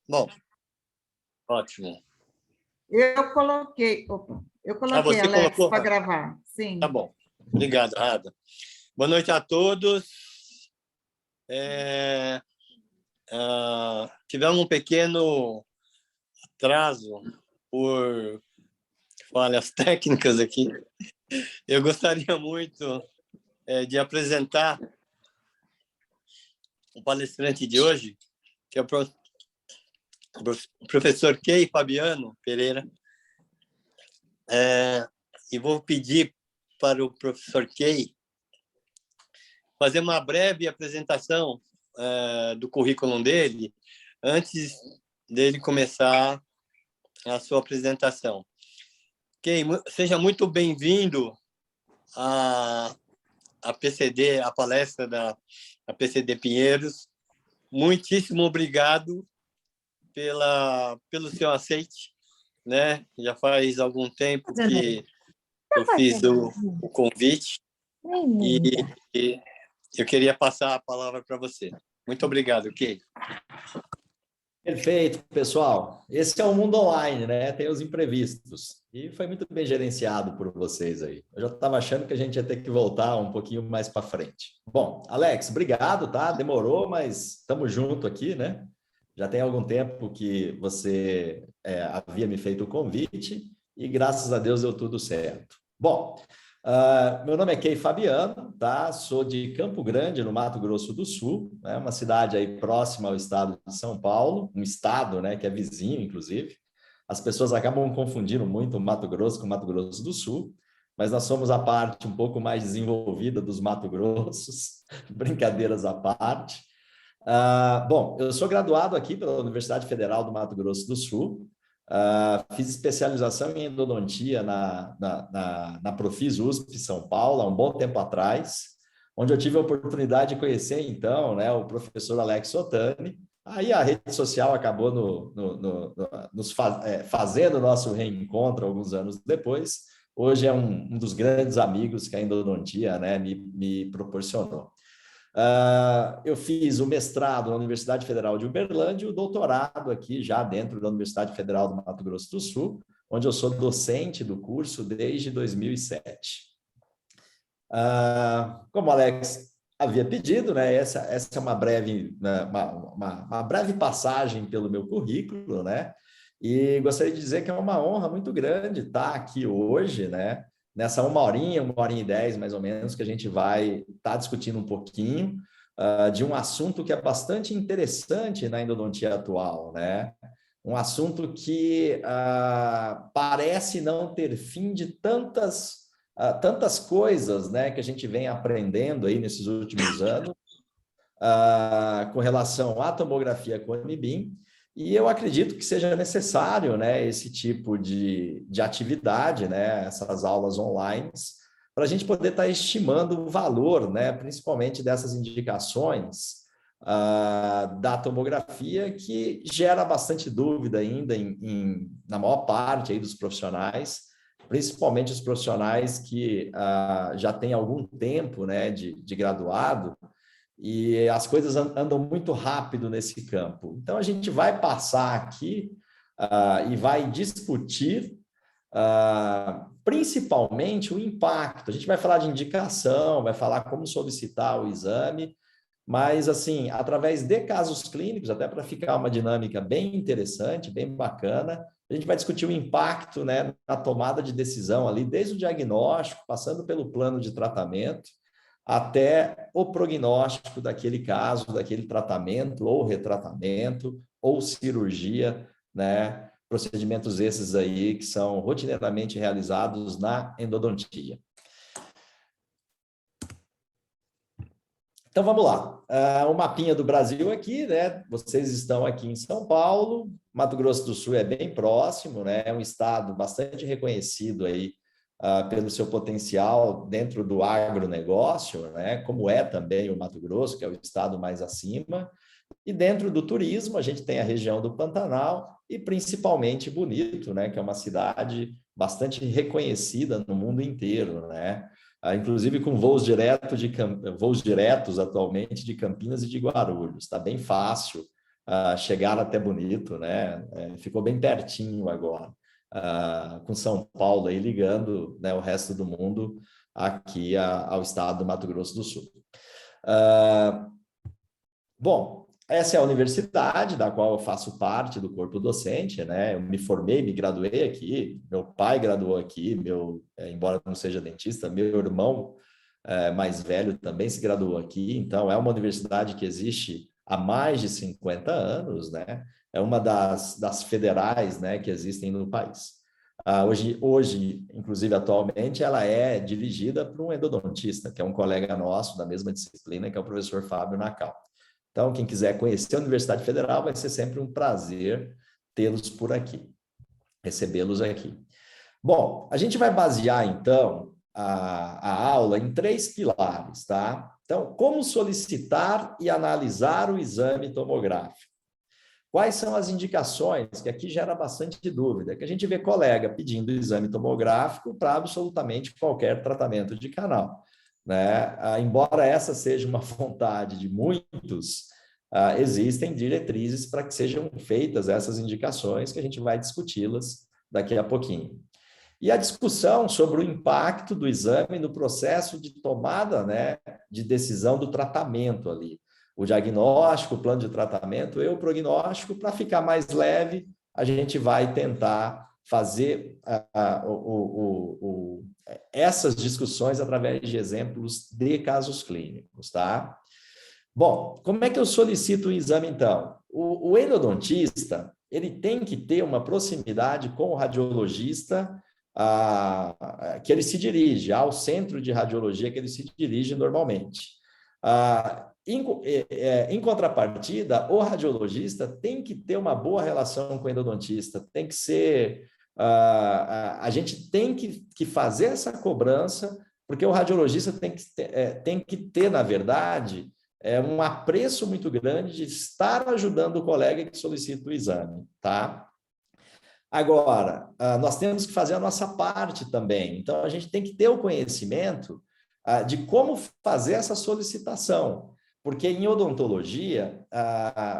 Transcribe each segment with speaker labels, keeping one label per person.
Speaker 1: Bom, ótimo.
Speaker 2: Eu coloquei,
Speaker 1: Você
Speaker 2: Alex,
Speaker 1: colocou?
Speaker 2: para gravar. Sim.
Speaker 1: Tá bom. Obrigado, Rada. Boa noite a todos. Tivemos um pequeno atraso por falhas técnicas aqui. Eu gostaria muito de apresentar o palestrante de hoje, que é o professor Key Fabiano Pereira. E vou pedir para o professor Key fazer uma breve apresentação do currículo dele antes dele começar a sua apresentação. Key, seja muito bem-vindo à PCD, à palestra da PCD Pinheiros. Muitíssimo obrigado pelo seu aceite, né? Já faz algum tempo que eu fiz o convite e eu queria passar a palavra para você. Muito obrigado, Key.
Speaker 3: Perfeito, pessoal. Esse é o mundo online, né? Tem os imprevistos. E foi muito bem gerenciado por vocês aí. Eu já estava achando que a gente ia ter que voltar um pouquinho mais para frente. Bom, Alex, obrigado, tá? Demorou, mas estamos junto aqui, né? Já tem algum tempo que você havia me feito o convite e graças a Deus deu tudo certo. Bom, meu nome é Key Fabiano, tá? Sou de Campo Grande, no Mato Grosso do Sul, né? Uma cidade aí próxima ao estado de São Paulo, um estado, né, que é vizinho, inclusive. As pessoas acabam confundindo muito o Mato Grosso com o Mato Grosso do Sul, mas nós somos a parte um pouco mais desenvolvida dos Mato Grossos, brincadeiras à parte. Bom, eu sou graduado aqui pela Universidade Federal do Mato Grosso do Sul. Fiz especialização em endodontia na Profis USP São Paulo, há um bom tempo atrás, onde eu tive a oportunidade de conhecer, então, né, o professor Alex Ottani. Aí a rede social acabou fazendo o nosso reencontro alguns anos depois. Hoje é um dos grandes amigos que a endodontia, né, me proporcionou. Eu fiz o mestrado na Universidade Federal de Uberlândia e o doutorado aqui já dentro da Universidade Federal do Mato Grosso do Sul, onde eu sou docente do curso desde 2007. Como o Alex havia pedido, né, essa é uma breve passagem pelo meu currículo, né, e gostaria de dizer que é uma honra muito grande estar aqui hoje, né, nessa uma horinha e 10, mais ou menos, que a gente vai estar discutindo um pouquinho de um assunto que é bastante interessante na endodontia atual, né? Um assunto que parece não ter fim de tantas coisas, né, que a gente vem aprendendo aí nesses últimos anos com relação à tomografia com MBIM. E eu acredito que seja necessário, né, esse tipo de atividade, né, essas aulas online, para a gente poder estar estimando o valor, né, principalmente dessas indicações da tomografia, que gera bastante dúvida ainda na maior parte aí dos profissionais, principalmente os profissionais que já têm algum tempo, né, de graduado, e as coisas andam muito rápido nesse campo. Então, a gente vai passar aqui e vai discutir principalmente o impacto. A gente vai falar de indicação, vai falar como solicitar o exame, mas, assim, através de casos clínicos, até para ficar uma dinâmica bem interessante, bem bacana, a gente vai discutir o impacto, né, na tomada de decisão ali, desde o diagnóstico, passando pelo plano de tratamento, até o prognóstico daquele caso, daquele tratamento ou retratamento ou cirurgia, né? Procedimentos esses aí que são rotineiramente realizados na endodontia. Então, vamos lá. O mapinha do Brasil aqui, né? Vocês estão aqui em São Paulo, Mato Grosso do Sul é bem próximo, né? É um estado bastante reconhecido aí pelo seu potencial dentro do agronegócio, né? Como é também o Mato Grosso, que é o estado mais acima. E dentro do turismo, a gente tem a região do Pantanal e principalmente Bonito, né? Que é uma cidade bastante reconhecida no mundo inteiro, né? Inclusive com voos diretos atualmente de Campinas e de Guarulhos. Está bem fácil chegaram até Bonito, né? Ficou bem pertinho agora, com São Paulo aí ligando, né, o resto do mundo aqui ao estado do Mato Grosso do Sul. Bom, essa é a universidade da qual eu faço parte do corpo docente, né? Eu me formei, me graduei aqui, meu pai graduou aqui, embora não seja dentista, meu irmão mais velho também se graduou aqui, então é uma universidade que existe há mais de 50 anos, né? É uma das federais, né, que existem no país. Hoje, inclusive atualmente, ela é dirigida por um endodontista, que é um colega nosso da mesma disciplina, que é o professor Fábio Nacal. Então, quem quiser conhecer a Universidade Federal, vai ser sempre um prazer tê-los por aqui, recebê-los aqui. Bom, a gente vai basear, então, a aula em 3 pilares, tá? Então, como solicitar e analisar o exame tomográfico? Quais são as indicações, que aqui gera bastante dúvida, que a gente vê colega pedindo exame tomográfico para absolutamente qualquer tratamento de canal, né? Embora essa seja uma vontade de muitos, existem diretrizes para que sejam feitas essas indicações, que a gente vai discuti-las daqui a pouquinho. E a discussão sobre o impacto do exame no processo de tomada, né, de decisão do tratamento ali. O diagnóstico, o plano de tratamento e o prognóstico, para ficar mais leve, a gente vai tentar fazer essas discussões através de exemplos de casos clínicos, tá? Bom, como é que eu solicito o exame, então? O endodontista, ele tem que ter uma proximidade com o radiologista que ele se dirige, ao centro de radiologia que ele se dirige normalmente. Em contrapartida, o radiologista tem que ter uma boa relação com o endodontista, tem que ser... a gente tem que fazer essa cobrança, porque o radiologista tem que ter, na verdade, um apreço muito grande de estar ajudando o colega que solicita o exame, tá? Agora, nós temos que fazer a nossa parte também. Então, a gente tem que ter o conhecimento de como fazer essa solicitação. Porque em odontologia,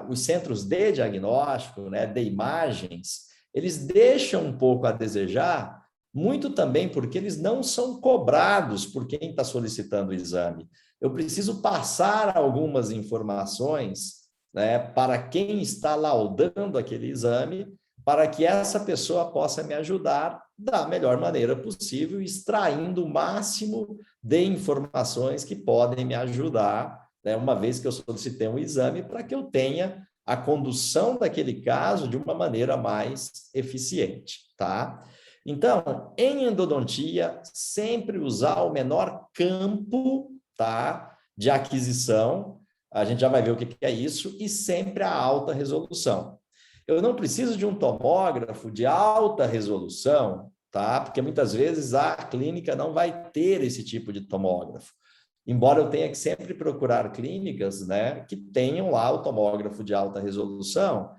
Speaker 3: os centros de diagnóstico, né, de imagens, eles deixam um pouco a desejar, muito também porque eles não são cobrados por quem está solicitando o exame. Eu preciso passar algumas informações, né, para quem está laudando aquele exame, para que essa pessoa possa me ajudar da melhor maneira possível, extraindo o máximo de informações que podem me ajudar, né, uma vez que eu solicitei um exame, para que eu tenha a condução daquele caso de uma maneira mais eficiente, tá? Então, em endodontia, sempre usar o menor campo, tá, de aquisição, a gente já vai ver o que é isso, e sempre a alta resolução. Eu não preciso de um tomógrafo de alta resolução, tá? Porque muitas vezes a clínica não vai ter esse tipo de tomógrafo. Embora eu tenha que sempre procurar clínicas, né, que tenham lá o tomógrafo de alta resolução,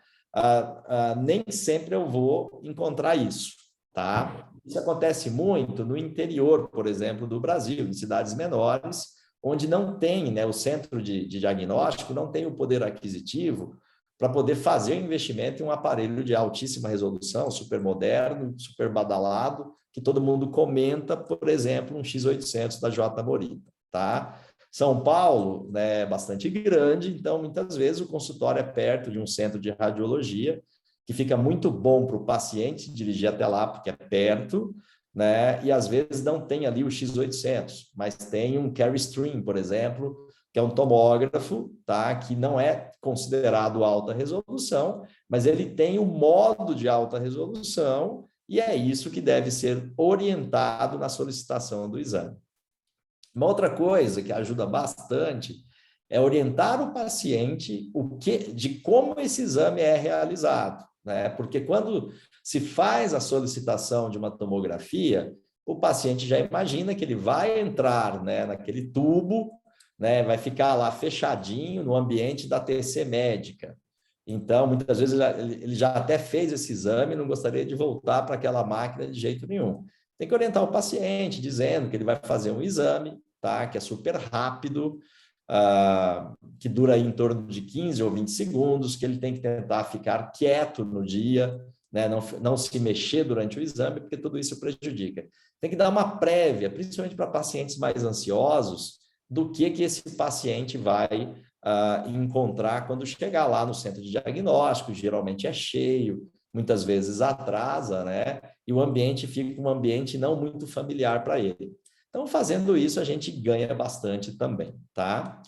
Speaker 3: nem sempre eu vou encontrar isso, tá? Isso acontece muito no interior, por exemplo, do Brasil, em cidades menores, onde não tem, né, o centro de diagnóstico não tem o poder aquisitivo para poder fazer um investimento em um aparelho de altíssima resolução, super moderno, super badalado, que todo mundo comenta, por exemplo, um X800 da J. Morita, tá? São Paulo, né, é bastante grande, então muitas vezes o consultório é perto de um centro de radiologia, que fica muito bom para o paciente dirigir até lá, porque é perto, né? E às vezes não tem ali o X800, mas tem um Carestream, por exemplo, que é um tomógrafo, tá? Que não é considerado alta resolução, mas ele tem o modo de alta resolução e é isso que deve ser orientado na solicitação do exame. Uma outra coisa que ajuda bastante é orientar o paciente de como esse exame é realizado, né? Porque quando se faz a solicitação de uma tomografia, o paciente já imagina que ele vai entrar, né, naquele tubo, né, vai ficar lá fechadinho no ambiente da TC médica. Então, muitas vezes ele já até fez esse exame e não gostaria de voltar para aquela máquina de jeito nenhum. Tem que orientar o paciente, dizendo que ele vai fazer um exame, tá, que é super rápido, que dura aí em torno de 15 ou 20 segundos, que ele tem que tentar ficar quieto no dia, né? Não se mexer durante o exame, porque tudo isso prejudica. Tem que dar uma prévia, principalmente para pacientes mais ansiosos, do que esse paciente vai encontrar quando chegar lá no centro de diagnóstico. Geralmente é cheio, muitas vezes atrasa, né? E o ambiente fica um ambiente não muito familiar para ele. Então, fazendo isso, a gente ganha bastante também, tá?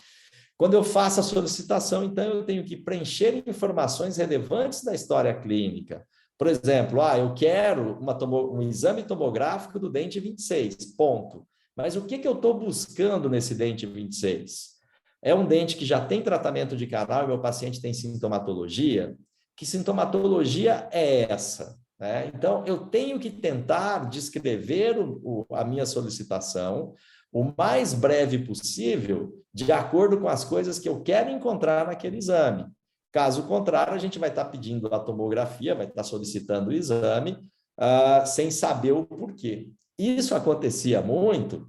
Speaker 3: Quando eu faço a solicitação, então, eu tenho que preencher informações relevantes da história clínica. Por exemplo, eu quero um exame tomográfico do dente 26, ponto. Mas o que eu estou buscando nesse dente 26? É um dente que já tem tratamento de canal e meu paciente tem sintomatologia? Que sintomatologia é essa? Né? Então, eu tenho que tentar descrever a minha solicitação o mais breve possível, de acordo com as coisas que eu quero encontrar naquele exame. Caso contrário, a gente vai estar pedindo a tomografia, vai estar solicitando o exame, sem saber o porquê. Isso acontecia muito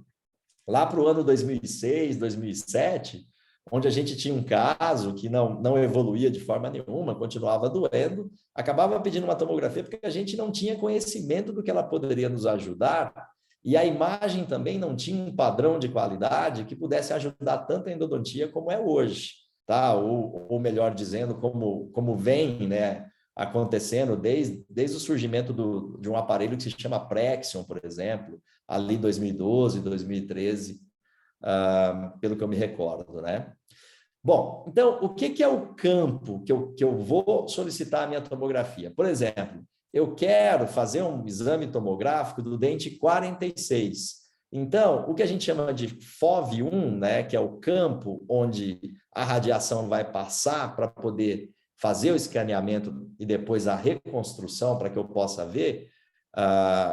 Speaker 3: lá para o ano 2006, 2007, onde a gente tinha um caso que não evoluía de forma nenhuma, continuava doendo, acabava pedindo uma tomografia porque a gente não tinha conhecimento do que ela poderia nos ajudar, e a imagem também não tinha um padrão de qualidade que pudesse ajudar tanto a endodontia como é hoje, tá? Ou melhor dizendo, como vem, né, acontecendo desde o surgimento de um aparelho que se chama Prexion, por exemplo, ali em 2012, 2013, pelo que eu me recordo, né? Bom, então, o que é o campo que eu vou solicitar a minha tomografia? Por exemplo, eu quero fazer um exame tomográfico do dente 46. Então, o que a gente chama de FOV1, né, que é o campo onde a radiação vai passar para poder fazer o escaneamento e depois a reconstrução para que eu possa ver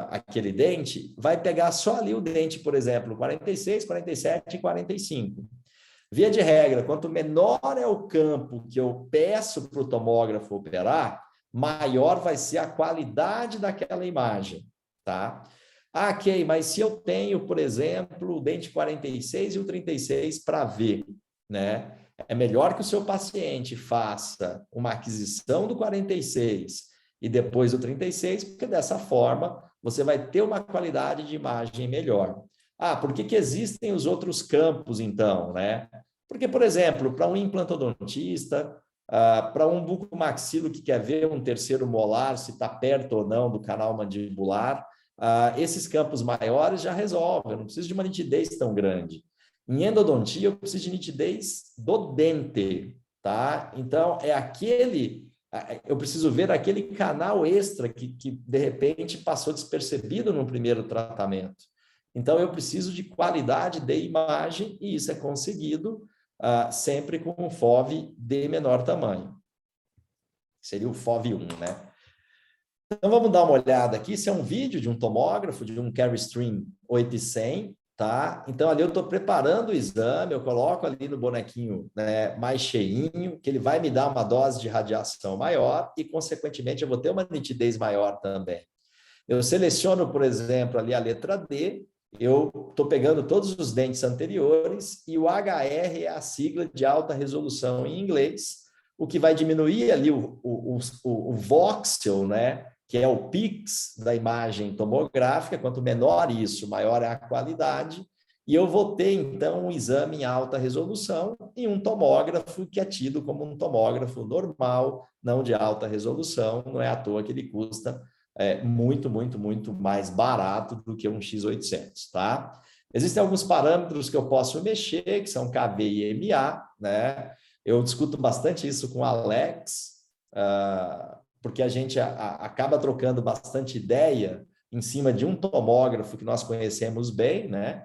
Speaker 3: aquele dente, vai pegar só ali o dente, por exemplo, 46, 47 e 45. Via de regra, quanto menor é o campo que eu peço para o tomógrafo operar, maior vai ser a qualidade daquela imagem, tá? Ok, mas se eu tenho, por exemplo, o dente 46 e o 36 para ver, né? É melhor que o seu paciente faça uma aquisição do 46 e depois do 36, porque dessa forma você vai ter uma qualidade de imagem melhor. Por que existem os outros campos, então, né? Porque, por exemplo, para um implantodontista, para um bucomaxilo que quer ver um terceiro molar, se está perto ou não do canal mandibular, esses campos maiores já resolvem, eu não preciso de uma nitidez tão grande. Em endodontia, eu preciso de nitidez do dente, tá? Então, eu preciso ver aquele canal extra que de repente passou despercebido no primeiro tratamento. Então, eu preciso de qualidade de imagem e isso é conseguido sempre com um FOV de menor tamanho. Seria o FOV1, né? Então, vamos dar uma olhada aqui. Esse é um vídeo de um tomógrafo, de um Carestream 800, tá? Então, ali eu estou preparando o exame, eu coloco ali no bonequinho, né, mais cheinho, que ele vai me dar uma dose de radiação maior e, consequentemente, eu vou ter uma nitidez maior também. Eu seleciono, por exemplo, ali a letra D, eu estou pegando todos os dentes anteriores e o HR é a sigla de alta resolução em inglês, o que vai diminuir ali o voxel, né, que é o pix da imagem tomográfica. Quanto menor isso, maior é a qualidade. E eu vou ter, então, um exame em alta resolução e um tomógrafo que é tido como um tomógrafo normal, não de alta resolução. Não é à toa que ele custa muito, muito, muito mais barato do que um X800, tá? Existem alguns parâmetros que eu posso mexer, que são KV e MA, né? Eu discuto bastante isso com o Alex, porque a gente acaba trocando bastante ideia em cima de um tomógrafo que nós conhecemos bem, né?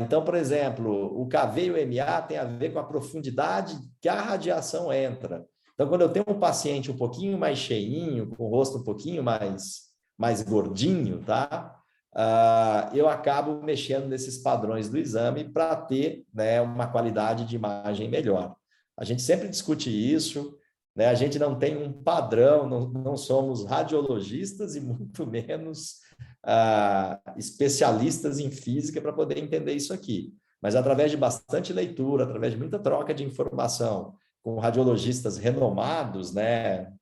Speaker 3: Então, por exemplo, o KV e o MA tem a ver com a profundidade que a radiação entra. Então, quando eu tenho um paciente um pouquinho mais cheinho, com o rosto um pouquinho mais gordinho, tá? Eu acabo mexendo nesses padrões do exame para ter, né, uma qualidade de imagem melhor. A gente sempre discute isso, né? A gente não tem um padrão, não somos radiologistas e muito menos especialistas em física para poder entender isso aqui. mas através de bastante leitura, através de muita troca de informação com radiologistas renomados, né?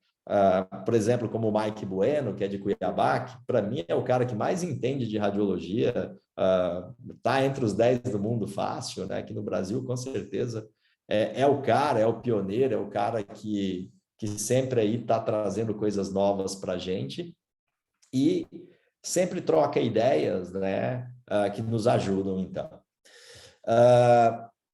Speaker 3: Por exemplo, como o Mike Bueno, que é de Cuiabá, que para mim é o cara que mais entende de radiologia, está entre os 10 do mundo fácil, né? Aqui no Brasil, com certeza, é o cara, é o pioneiro, é o cara que sempre aí está trazendo coisas novas para a gente e sempre troca ideias, né? Que nos ajudam, então.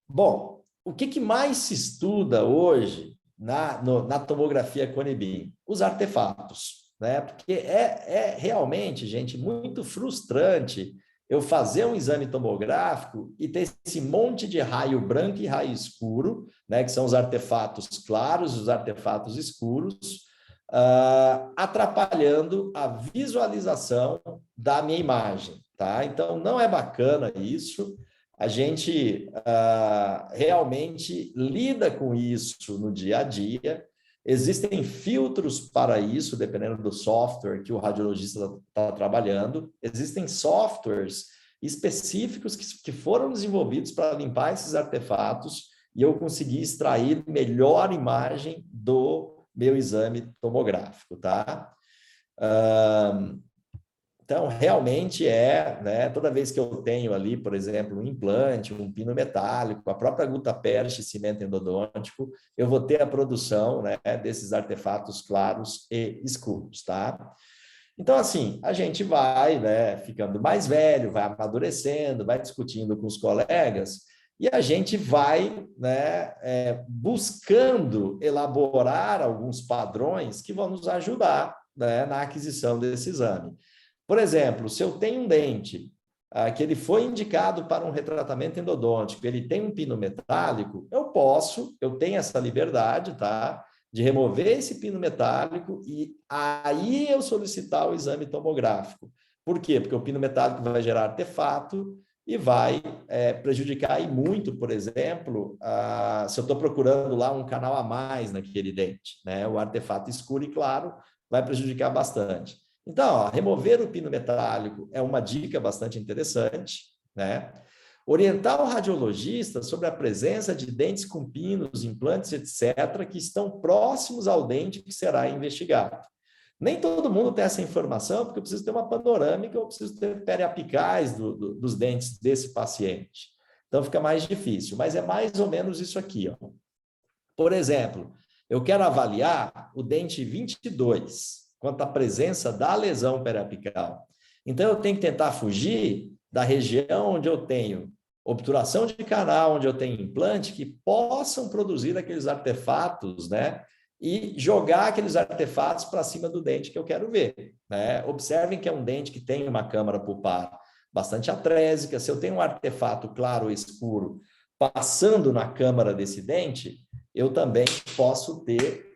Speaker 3: Bom, o que mais se estuda hoje na tomografia Cone-Beam? Os artefatos, né? Porque é realmente, gente, muito frustrante eu fazer um exame tomográfico e ter esse monte de raio branco e raio escuro, né? Que são os artefatos claros e os artefatos escuros, atrapalhando a visualização da minha imagem, tá? Então, não é bacana isso. A gente realmente lida com isso no dia a dia. Existem filtros para isso, dependendo do software que o radiologista está trabalhando. Existem softwares específicos que foram desenvolvidos para limpar esses artefatos e eu consegui extrair melhor imagem do meu exame tomográfico, tá? Então, realmente né, toda vez que eu tenho ali, por exemplo, um implante, um pino metálico, a própria gutapercha, cimento endodôntico, eu vou ter a produção, né, desses artefatos claros e escuros, tá? Então, assim, a gente vai, né, ficando mais velho, vai amadurecendo, vai discutindo com os colegas e a gente vai, né, buscando elaborar alguns padrões que vão nos ajudar, né, na aquisição desse exame. Por exemplo, se eu tenho um dente que ele foi indicado para um retratamento endodôntico, ele tem um pino metálico, eu tenho essa liberdade, tá? De remover esse pino metálico e aí eu solicitar o exame tomográfico. Por quê? Porque o pino metálico vai gerar artefato e vai prejudicar aí muito, por exemplo, se eu estou procurando lá um canal a mais naquele dente, né? O artefato escuro e claro vai prejudicar bastante. Então, remover o pino metálico é uma dica bastante interessante, né? Orientar o radiologista sobre a presença de dentes com pinos, implantes, etc., que estão próximos ao dente que será investigado. Nem todo mundo tem essa informação, porque eu preciso ter uma panorâmica, eu preciso ter periapicais dos dentes desse paciente. Então, fica mais difícil, mas é mais ou menos isso aqui, ó. Por exemplo, eu quero avaliar o dente 22, quanto à presença da lesão periapical. Então, eu tenho que tentar fugir da região onde eu tenho obturação de canal, onde eu tenho implante, que possam produzir aqueles artefatos, né? E jogar aqueles artefatos para cima do dente que eu quero ver, né? Observem que é um dente que tem uma câmara pulpar bastante atrésica. Se eu tenho um artefato claro ou escuro passando na câmara desse dente, eu também posso ter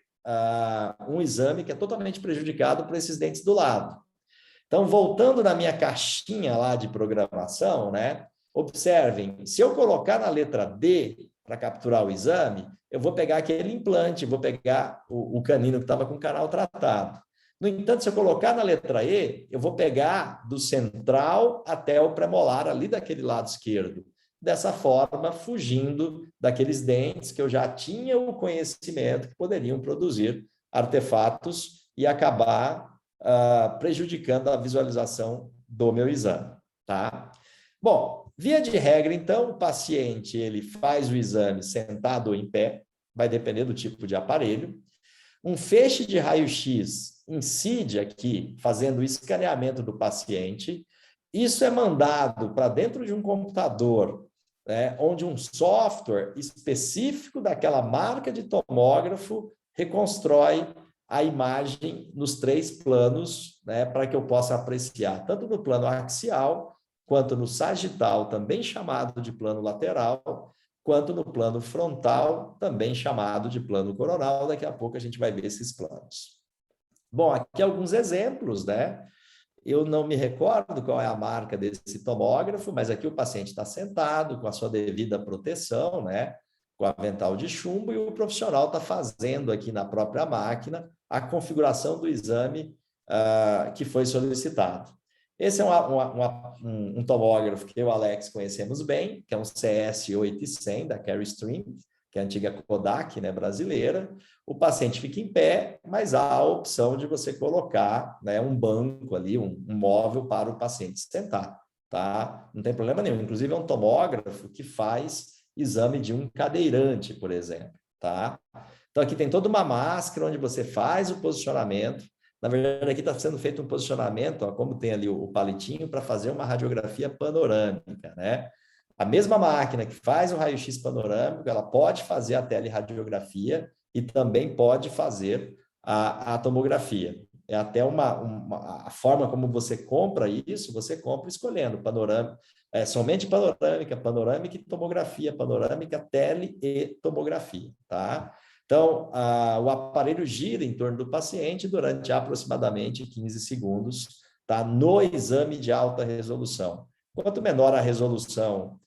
Speaker 3: um exame que é totalmente prejudicado por esses dentes do lado. Então, voltando na minha caixinha lá de programação, né? Observem, se eu colocar na letra D para capturar o exame, eu vou pegar aquele implante, vou pegar o canino que estava com o canal tratado. No entanto, se eu colocar na letra E, eu vou pegar do central até o premolar, ali daquele lado esquerdo. Dessa forma, fugindo daqueles dentes que eu já tinha o conhecimento que poderiam produzir artefatos e acabar prejudicando a visualização do meu exame, tá? Bom, via de regra, então, o paciente ele faz o exame sentado ou em pé, vai depender do tipo de aparelho. Um feixe de raio-x incide aqui, fazendo o escaneamento do paciente. Isso é mandado para dentro de um computador, né, onde um software específico daquela marca de tomógrafo reconstrói a imagem nos 3 planos, né, para que eu possa apreciar, tanto no plano axial, quanto no sagital, também chamado de plano lateral, quanto no plano frontal, também chamado de plano coronal. Daqui a pouco a gente vai ver esses planos. Bom, aqui alguns exemplos, né? Eu não me recordo qual é a marca desse tomógrafo, mas aqui o paciente está sentado com a sua devida proteção, né? Com avental de chumbo, e o profissional está fazendo aqui na própria máquina a configuração do exame que foi solicitado. Esse é um tomógrafo que eu e o Alex conhecemos bem, que é um CS8100 da Carestream, que é a antiga Kodak, né, brasileira. O paciente fica em pé, mas há a opção de você colocar, né, um banco ali, um móvel para o paciente sentar, tá? Não tem problema nenhum. Inclusive, é um tomógrafo que faz exame de um cadeirante, por exemplo, tá? Então, aqui tem toda uma máscara onde você faz o posicionamento. Na verdade, aqui está sendo feito um posicionamento, ó, como tem ali o palitinho, para fazer uma radiografia panorâmica, né? A mesma máquina que faz o raio-x panorâmico, ela pode fazer a teleradiografia e também pode fazer a tomografia. É até a forma como você compra isso, você compra escolhendo panorâmica, somente panorâmica e tomografia, panorâmica, tele e tomografia, tá? Então, o aparelho gira em torno do paciente durante aproximadamente 15 segundos, tá? No exame de alta resolução. Quanto menor a resolução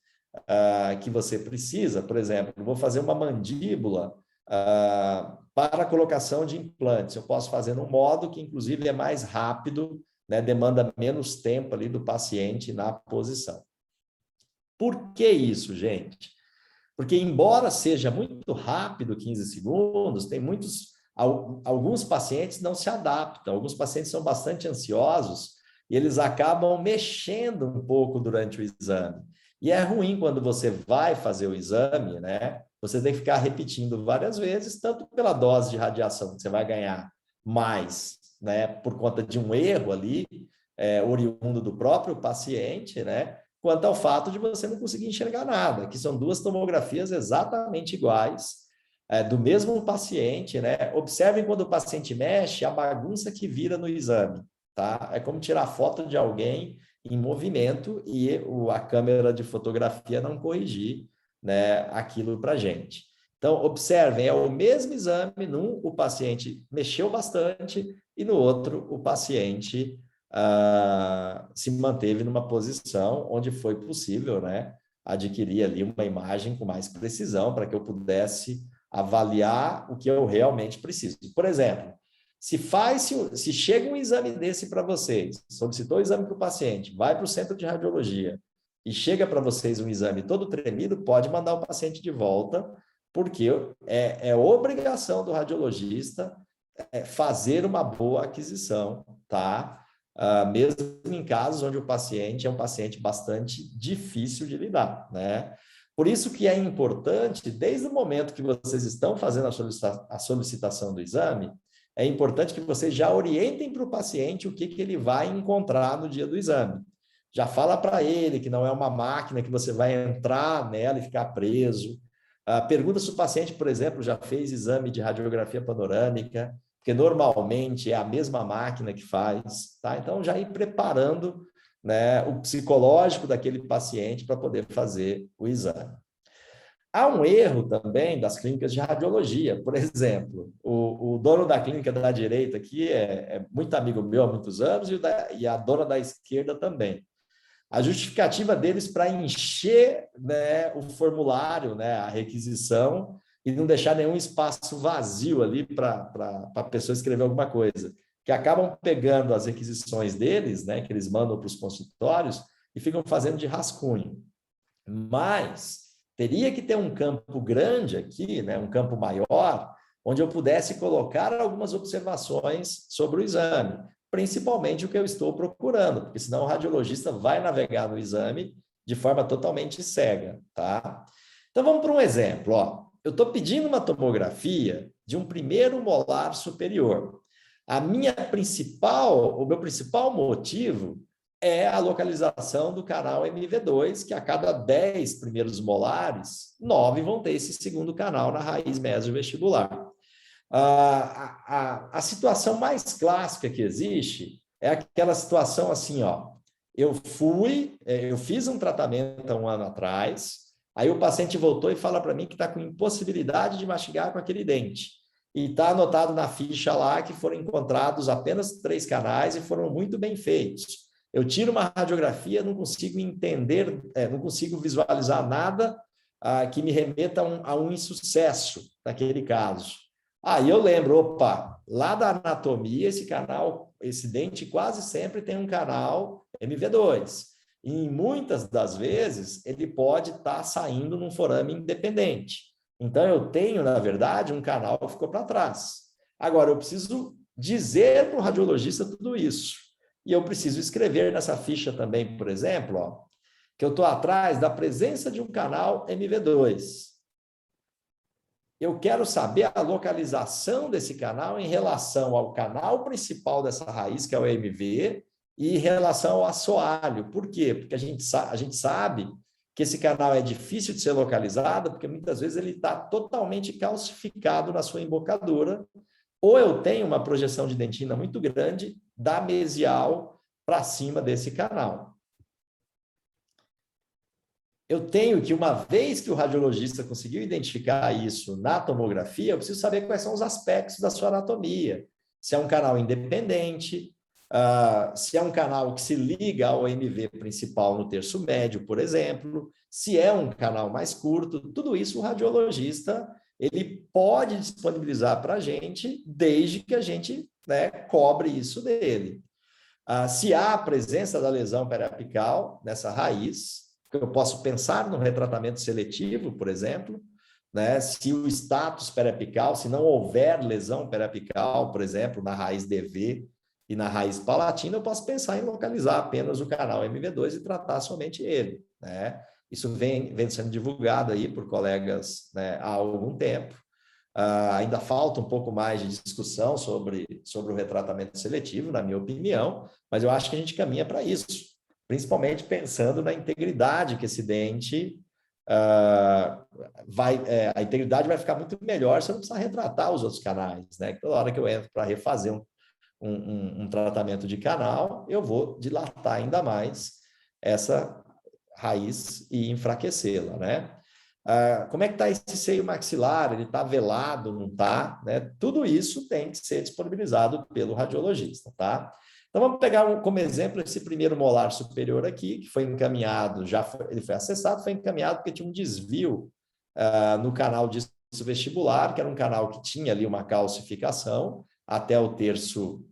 Speaker 3: que você precisa, por exemplo, eu vou fazer uma mandíbula para a colocação de implantes. Eu posso fazer num modo que, inclusive, é mais rápido, né? Demanda menos tempo ali do paciente na posição. Por que isso, gente? Porque, embora seja muito rápido, 15 segundos, tem alguns pacientes não se adaptam, alguns pacientes são bastante ansiosos e eles acabam mexendo um pouco durante o exame. E é ruim quando você vai fazer o exame, né? Você tem que ficar repetindo várias vezes, tanto pela dose de radiação que você vai ganhar mais, né? Por conta de um erro ali, oriundo do próprio paciente, né? Quanto ao fato de você não conseguir enxergar nada, que são duas tomografias exatamente iguais, do mesmo paciente, né? Observem quando o paciente mexe, a bagunça que vira no exame, tá? É como tirar foto de alguém em movimento e a câmera de fotografia não corrigir, né, aquilo para a gente. Então, observem, é o mesmo exame, num o paciente mexeu bastante e no outro o paciente se manteve numa posição onde foi possível, né, adquirir ali uma imagem com mais precisão para que eu pudesse avaliar o que eu realmente preciso. Por exemplo, se chega um exame desse para vocês, solicitou o exame para o paciente, vai para o centro de radiologia e chega para vocês um exame todo tremido, pode mandar o paciente de volta, porque é obrigação do radiologista fazer uma boa aquisição, tá? Mesmo em casos onde o paciente é um paciente bastante difícil de lidar, né? Por isso que é importante, desde o momento que vocês estão fazendo a solicitação do exame, é importante que vocês já orientem para o paciente o que ele vai encontrar no dia do exame. Já fala para ele que não é uma máquina que você vai entrar nela e ficar preso. Pergunta se o paciente, por exemplo, já fez exame de radiografia panorâmica, porque normalmente é a mesma máquina que faz, tá? Então, já ir preparando, né, o psicológico daquele paciente para poder fazer o exame. Há um erro também das clínicas de radiologia. Por exemplo, o dono da clínica da direita aqui é muito amigo meu há muitos anos e a dona da esquerda também. A justificativa deles para encher, né, o formulário, né, a requisição, e não deixar nenhum espaço vazio ali para a pessoa escrever alguma coisa, que acabam pegando as requisições deles, né, que eles mandam para os consultórios, e ficam fazendo de rascunho. Mas teria que ter um campo grande aqui, né, um campo maior, onde eu pudesse colocar algumas observações sobre o exame, principalmente o que eu estou procurando, porque senão o radiologista vai navegar no exame de forma totalmente cega, tá? Então vamos para um exemplo, ó. Eu estou pedindo uma tomografia de um primeiro molar superior. O meu principal motivo é a localização do canal MV2, que a cada 10 primeiros molares, 9 vão ter esse segundo canal na raiz mesovestibular. A situação mais clássica que existe é aquela situação assim, ó. Eu fiz um tratamento há um ano atrás, aí o paciente voltou e fala para mim que está com impossibilidade de mastigar com aquele dente. E está anotado na ficha lá que foram encontrados apenas 3 canais e foram muito bem feitos. Eu tiro uma radiografia, não consigo entender, não consigo visualizar nada que me remeta a um insucesso naquele caso. Aí eu lembro, opa, lá da anatomia, esse dente quase sempre tem um canal MV2. E muitas das vezes, ele pode estar saindo num forame independente. Então, eu tenho, na verdade, um canal que ficou para trás. Agora, eu preciso dizer para o radiologista tudo isso. E eu preciso escrever nessa ficha também, por exemplo, ó, que eu estou atrás da presença de um canal MV2. Eu quero saber a localização desse canal em relação ao canal principal dessa raiz, que é o MV, e em relação ao assoalho. Por quê? Porque a gente sabe que esse canal é difícil de ser localizado, porque muitas vezes ele está totalmente calcificado na sua embocadura, ou eu tenho uma projeção de dentina muito grande da mesial para cima desse canal. Eu tenho que, uma vez que o radiologista conseguiu identificar isso na tomografia, eu preciso saber quais são os aspectos da sua anatomia. Se é um canal independente, se é um canal que se liga ao MV principal no terço médio, por exemplo, se é um canal mais curto, tudo isso o radiologista ele pode disponibilizar para a gente, desde que a gente, né, cobre isso dele. Se há a presença da lesão periapical nessa raiz, eu posso pensar no retratamento seletivo, por exemplo, né? Se o status periapical, se não houver lesão periapical, por exemplo, na raiz DV e na raiz palatina, eu posso pensar em localizar apenas o canal MV2 e tratar somente ele, né? Isso vem sendo divulgado aí por colegas, né, há algum tempo. Ainda falta um pouco mais de discussão sobre o retratamento seletivo, na minha opinião, mas eu acho que a gente caminha para isso, principalmente pensando na integridade que esse dente a integridade vai ficar muito melhor se eu não precisar retratar os outros canais, né? Toda hora que eu entro para refazer um tratamento de canal, eu vou dilatar ainda mais essa raiz e enfraquecê-la, né? Como é que está esse seio maxilar? Ele está velado, não está? Né? Tudo isso tem que ser disponibilizado pelo radiologista, tá? Então, vamos pegar como exemplo esse primeiro molar superior aqui, que foi encaminhado, ele foi acessado, foi encaminhado porque tinha um desvio no canal disso vestibular, que era um canal que tinha ali uma calcificação até o terço,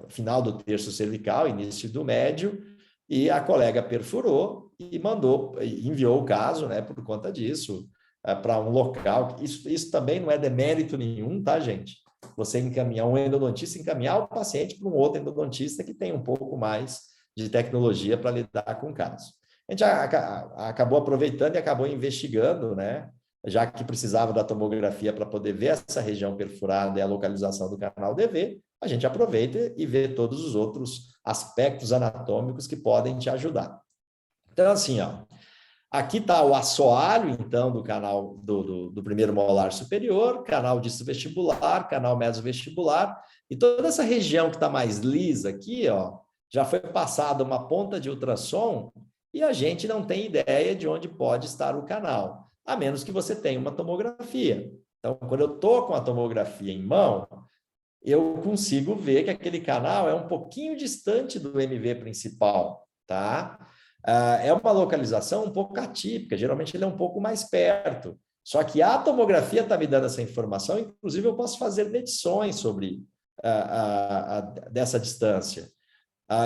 Speaker 3: final do terço cervical, início do médio, e a colega perfurou e enviou o caso, né, por conta disso, para um local. Isso também não é demérito nenhum, tá, gente? Você encaminhar um endodontista, encaminhar o paciente para um outro endodontista que tem um pouco mais de tecnologia para lidar com o caso. A gente acabou aproveitando e acabou investigando, né? Já que precisava da tomografia para poder ver essa região perfurada e a localização do canal DV, a gente aproveita e vê todos os outros aspectos anatômicos que podem te ajudar. Então, assim, ó, aqui está o assoalho, então, do canal do primeiro molar superior, canal disto vestibular, canal mesovestibular, e toda essa região que está mais lisa aqui, ó, já foi passada uma ponta de ultrassom e a gente não tem ideia de onde pode estar o canal, a menos que você tenha uma tomografia. Então, quando eu estou com a tomografia em mão, eu consigo ver que aquele canal é um pouquinho distante do MV principal, tá? É uma localização um pouco atípica, geralmente ele é um pouco mais perto. Só que a tomografia está me dando essa informação, inclusive eu posso fazer medições sobre dessa distância.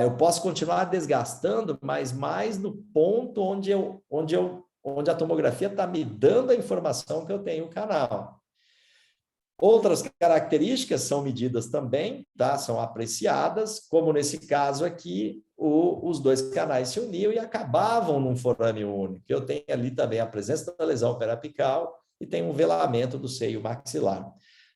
Speaker 3: Eu posso continuar desgastando, mas mais no ponto onde a tomografia está me dando a informação que eu tenho o canal. Outras características são medidas também, tá? São apreciadas, como nesse caso aqui, os dois canais se uniam e acabavam num forame único. Eu tenho ali também a presença da lesão periapical e tem um velamento do seio maxilar.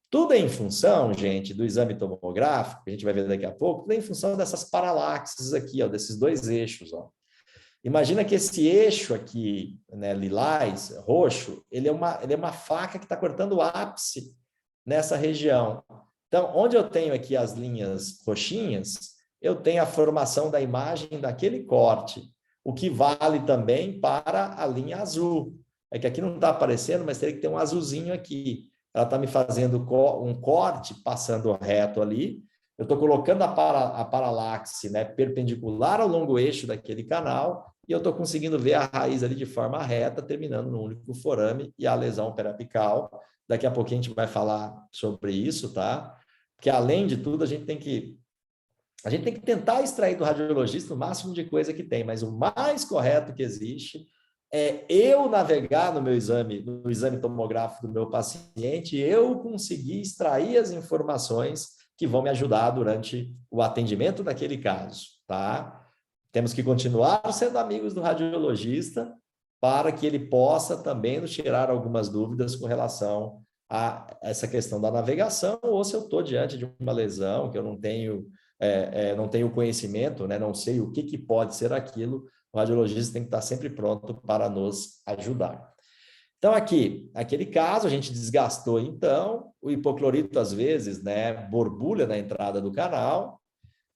Speaker 3: Tudo é em função, gente, do exame tomográfico, que a gente vai ver daqui a pouco, tudo é em função dessas paralaxes aqui, ó, desses dois eixos, ó. Imagina que esse eixo aqui, né, lilás, roxo, ele é uma faca que está cortando o ápice nessa região. Então, onde eu tenho aqui as linhas roxinhas, eu tenho a formação da imagem daquele corte, o que vale também para a linha azul. É que aqui não está aparecendo, mas teria que ter um azulzinho aqui. Ela está me fazendo um corte, passando reto ali. Eu estou colocando a paralaxe, né, perpendicular ao longo eixo daquele canal, e eu estou conseguindo ver a raiz ali de forma reta, terminando no único forame e a lesão periapical. Daqui a pouquinho a gente vai falar sobre isso, tá? porque além de tudo, a gente tem que tentar extrair do radiologista o máximo de coisa que tem, mas o mais correto que existe é eu navegar no exame tomográfico do meu paciente, eu conseguir extrair as informações que vão me ajudar durante o atendimento daquele caso, tá? Temos que continuar sendo amigos do radiologista para que ele possa também nos tirar algumas dúvidas com relação a essa questão da navegação, ou se eu estou diante de uma lesão que eu não tenho conhecimento, né? Não sei o que pode ser aquilo, o radiologista tem que estar sempre pronto para nos ajudar. Então, aquele caso, a gente desgastou, então, o hipoclorito, às vezes, né, borbulha na entrada do canal.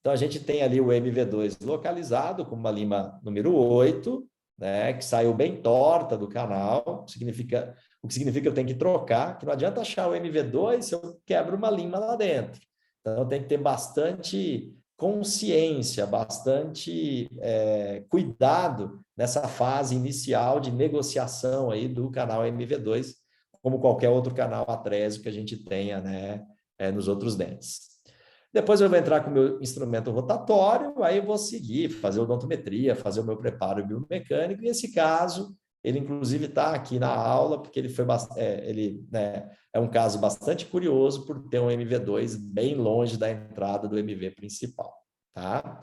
Speaker 3: Então, a gente tem ali o MV2 localizado com uma lima número 8, né, que saiu bem torta do canal, o que significa que eu tenho que trocar, que não adianta achar o MV2 se eu quebro uma lima lá dentro. Então, tem que ter bastante consciência, bastante cuidado nessa fase inicial de negociação aí do canal MV2, como qualquer outro canal atrésio que a gente tenha, né, nos outros dentes. Depois eu vou entrar com o meu instrumento rotatório, aí eu vou seguir, fazer odontometria, fazer o meu preparo biomecânico, e esse caso, ele inclusive está aqui na aula, porque ele é um caso bastante curioso por ter um MV2 bem longe da entrada do MV principal, tá?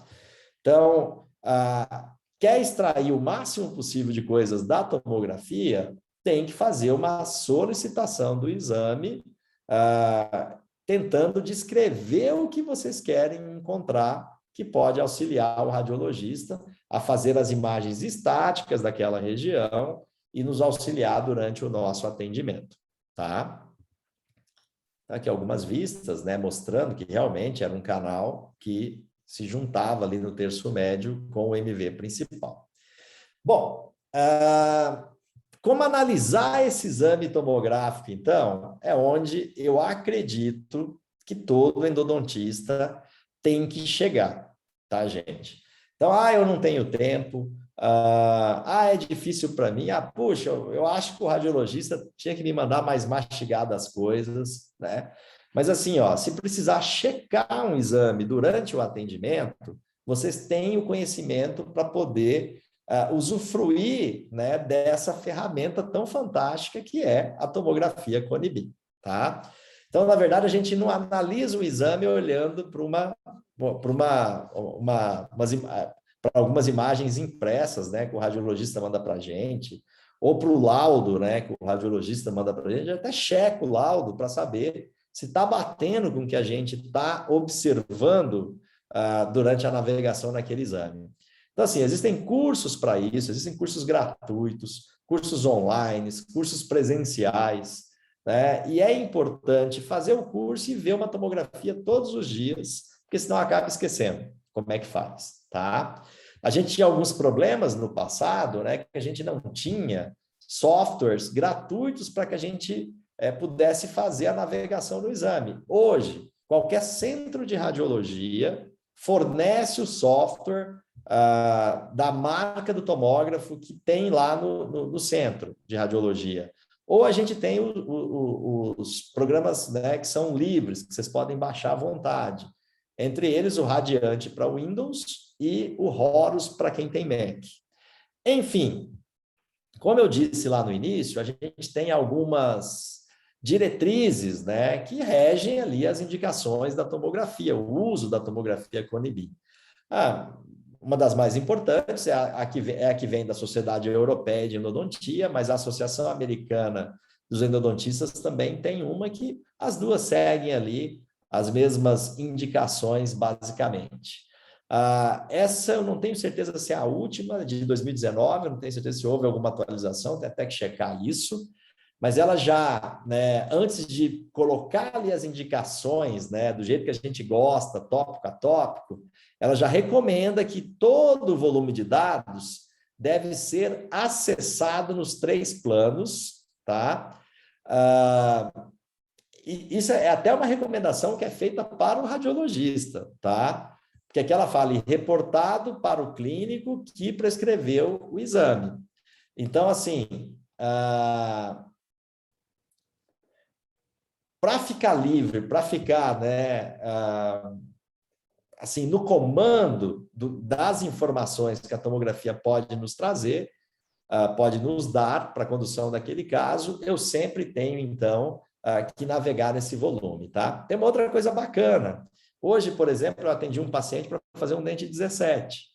Speaker 3: Então, quer extrair o máximo possível de coisas da tomografia, tem que fazer uma solicitação do exame, tentando descrever o que vocês querem encontrar, que pode auxiliar o radiologista a fazer as imagens estáticas daquela região e nos auxiliar durante o nosso atendimento, tá? Aqui algumas vistas, né, mostrando que realmente era um canal que se juntava ali no terço médio com o MV principal. Bom, como analisar esse exame tomográfico, então, é onde eu acredito que todo endodontista tem que chegar, tá, gente? Então, eu não tenho tempo, é difícil para mim, puxa, eu acho que o radiologista tinha que me mandar mais mastigado as coisas, né? Mas assim, se precisar checar um exame durante o atendimento, vocês têm o conhecimento para poder usufruir, né, dessa ferramenta tão fantástica que é a tomografia Cone-Beam, tá? Então, na verdade, a gente não analisa o exame olhando para algumas imagens impressas, né, que o radiologista manda para a gente, ou para o laudo, né, que o radiologista manda para a gente, até checa o laudo para saber se está batendo com o que a gente está observando durante a navegação naquele exame. Então, assim, existem cursos para isso, existem cursos gratuitos, cursos online, cursos presenciais, né? E é importante fazer o curso e ver uma tomografia todos os dias, porque senão acaba esquecendo como é que faz, tá? A gente tinha alguns problemas no passado, né? Que a gente não tinha softwares gratuitos para que a gente pudesse fazer a navegação do exame. Hoje, qualquer centro de radiologia fornece o software da marca do tomógrafo que tem lá no centro de radiologia. Ou a gente tem os programas, né, que são livres, que vocês podem baixar à vontade. Entre eles, o Radiante para Windows e o Horus para quem tem Mac. Enfim, como eu disse lá no início, a gente tem algumas diretrizes, né, que regem ali as indicações da tomografia, o uso da tomografia Cone-Beam. Uma das mais importantes é a que vem da Sociedade Europeia de Endodontia, mas a Associação Americana dos Endodontistas também tem uma que as duas seguem ali as mesmas indicações, basicamente. Essa eu não tenho certeza se é a última, de 2019, eu não tenho certeza se houve alguma atualização, tem até que checar isso, mas ela já, né, antes de colocar ali as indicações, né, do jeito que a gente gosta, tópico a tópico, ela já recomenda que todo o volume de dados deve ser acessado nos 3 planos, tá? E isso é até uma recomendação que é feita para o radiologista, tá? Porque aqui ela fala reportado para o clínico que prescreveu o exame. Então, assim, para ficar livre, para ficar, né, assim, no comando das informações que a tomografia pode nos trazer, pode nos dar para a condução daquele caso, eu sempre tenho, então, que navegar nesse volume, tá? Tem uma outra coisa bacana. Hoje, por exemplo, eu atendi um paciente para fazer um dente 17.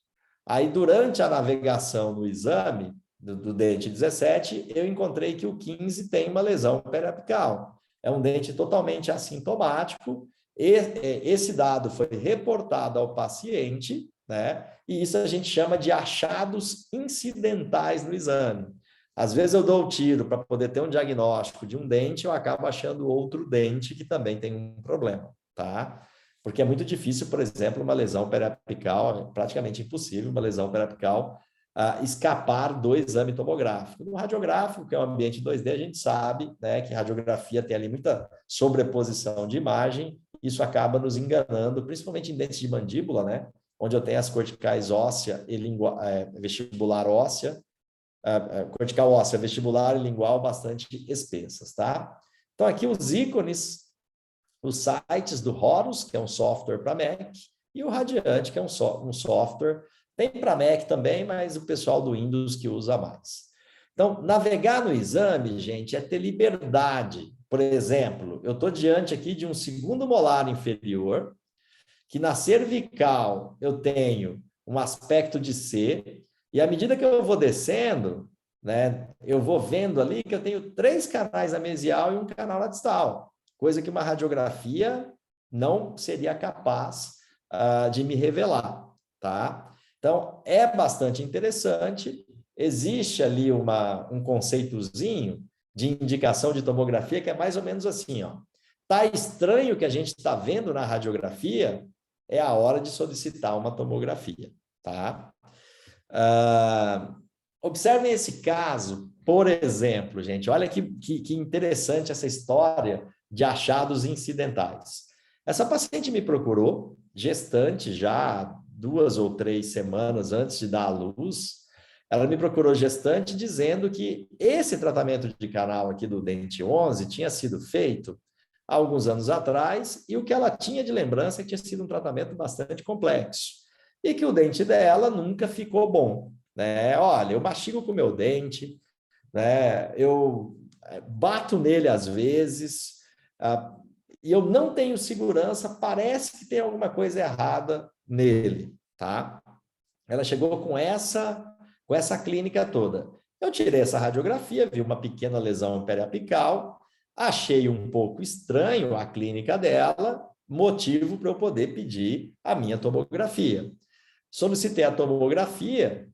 Speaker 3: Aí, durante a navegação no exame do dente 17, eu encontrei que o 15 tem uma lesão periapical. É um dente totalmente assintomático. Esse dado foi reportado ao paciente, né? E isso a gente chama de achados incidentais no exame. Às vezes eu dou o tiro para poder ter um diagnóstico de um dente, eu acabo achando outro dente que também tem um problema, tá? Porque é muito difícil, por exemplo, uma lesão periapical, é praticamente impossível uma lesão periapical escapar do exame tomográfico. No radiográfico, que é um ambiente 2D, a gente sabe, né, que radiografia tem ali muita sobreposição de imagem, isso acaba nos enganando, principalmente em dentes de mandíbula, né, onde eu tenho as corticais óssea e vestibular óssea, cortical óssea, vestibular e lingual bastante espessas, tá? Então, aqui os ícones, os sites do Horus, que é um software para Mac, e o Radiante, que é um software, tem para Mac também, mas o pessoal do Windows que usa mais. Então, navegar no exame, gente, é ter liberdade. Por exemplo, eu estou diante aqui de um segundo molar inferior, que na cervical eu tenho um aspecto de C, e à medida que eu vou descendo, né, eu vou vendo ali que eu tenho 3 canais na mesial e um canal na distal, coisa que uma radiografia não seria capaz de me revelar, tá? Então, é bastante interessante, existe ali um conceitozinho de indicação de tomografia que é mais ou menos assim, ó. Tá estranho o que a gente está vendo na radiografia, é a hora de solicitar uma tomografia, tá? Observem esse caso, por exemplo, gente, olha que interessante essa história de achados incidentais. Essa paciente me procurou, gestante já 2 ou 3 semanas antes de dar à luz, ela me procurou gestante dizendo que esse tratamento de canal aqui do dente 11 tinha sido feito há alguns anos atrás, e o que ela tinha de lembrança é que tinha sido um tratamento bastante complexo, e que o dente dela nunca ficou bom, né? Olha, eu mastigo com o meu dente, né? Eu bato nele às vezes, e eu não tenho segurança, parece que tem alguma coisa errada nele, tá? Ela chegou com essa clínica toda. Eu tirei essa radiografia, vi uma pequena lesão periapical, achei um pouco estranho a clínica dela, motivo para eu poder pedir a minha tomografia. Solicitei a tomografia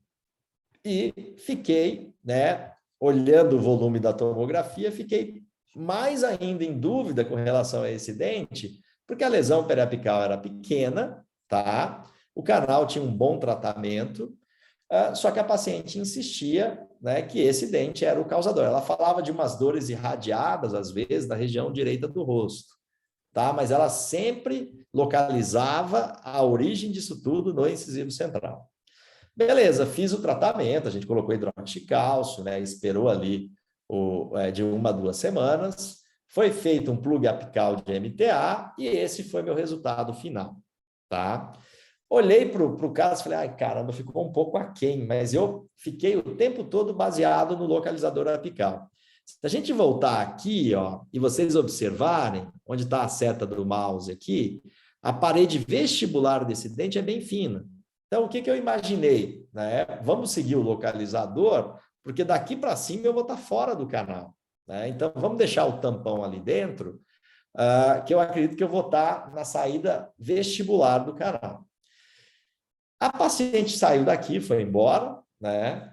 Speaker 3: e fiquei, né, olhando o volume da tomografia, fiquei mais ainda em dúvida com relação a esse dente, porque a lesão periapical era pequena, tá? O canal tinha um bom tratamento, só que a paciente insistia, né, que esse dente era o causador. Ela falava de umas dores irradiadas, às vezes, na região direita do rosto, tá? Mas ela sempre localizava a origem disso tudo no incisivo central. Beleza, fiz o tratamento, a gente colocou hidróxido de cálcio, né, esperou ali de 1 a 2 semanas, foi feito um plug apical de MTA e esse foi meu resultado final, tá? Olhei para o caso e falei, ai, caramba, ficou um pouco aquém, mas eu fiquei o tempo todo baseado no localizador apical. Se a gente voltar aqui, ó, e vocês observarem, onde está a seta do mouse aqui, a parede vestibular desse dente é bem fina. Então, o que eu imaginei? Né? Vamos seguir o localizador, porque daqui para cima eu vou estar fora do canal. Né? Então, vamos deixar o tampão ali dentro, que eu acredito que eu vou estar na saída vestibular do canal. A paciente saiu daqui, foi embora, né?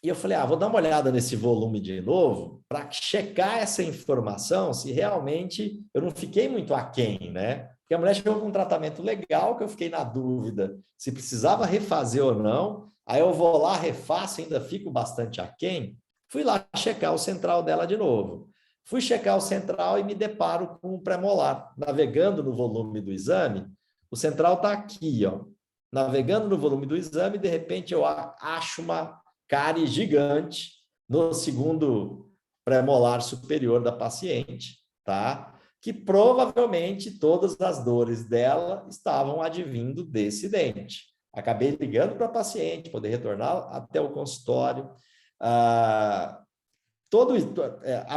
Speaker 3: E eu falei, vou dar uma olhada nesse volume de novo para checar essa informação, se realmente eu não fiquei muito aquém, né? Porque a mulher chegou com um tratamento legal, que eu fiquei na dúvida se precisava refazer ou não. Aí eu vou lá, refaço, ainda fico bastante aquém. Fui lá checar o central dela de novo. Fui checar o central e me deparo com o premolar. Navegando no volume do exame, o central está aqui, ó. Navegando no volume do exame, de repente eu acho uma cárie gigante no segundo premolar superior da paciente, tá? que provavelmente todas as dores dela estavam advindo desse dente. Acabei ligando para a paciente, poder retornar até o consultório. Há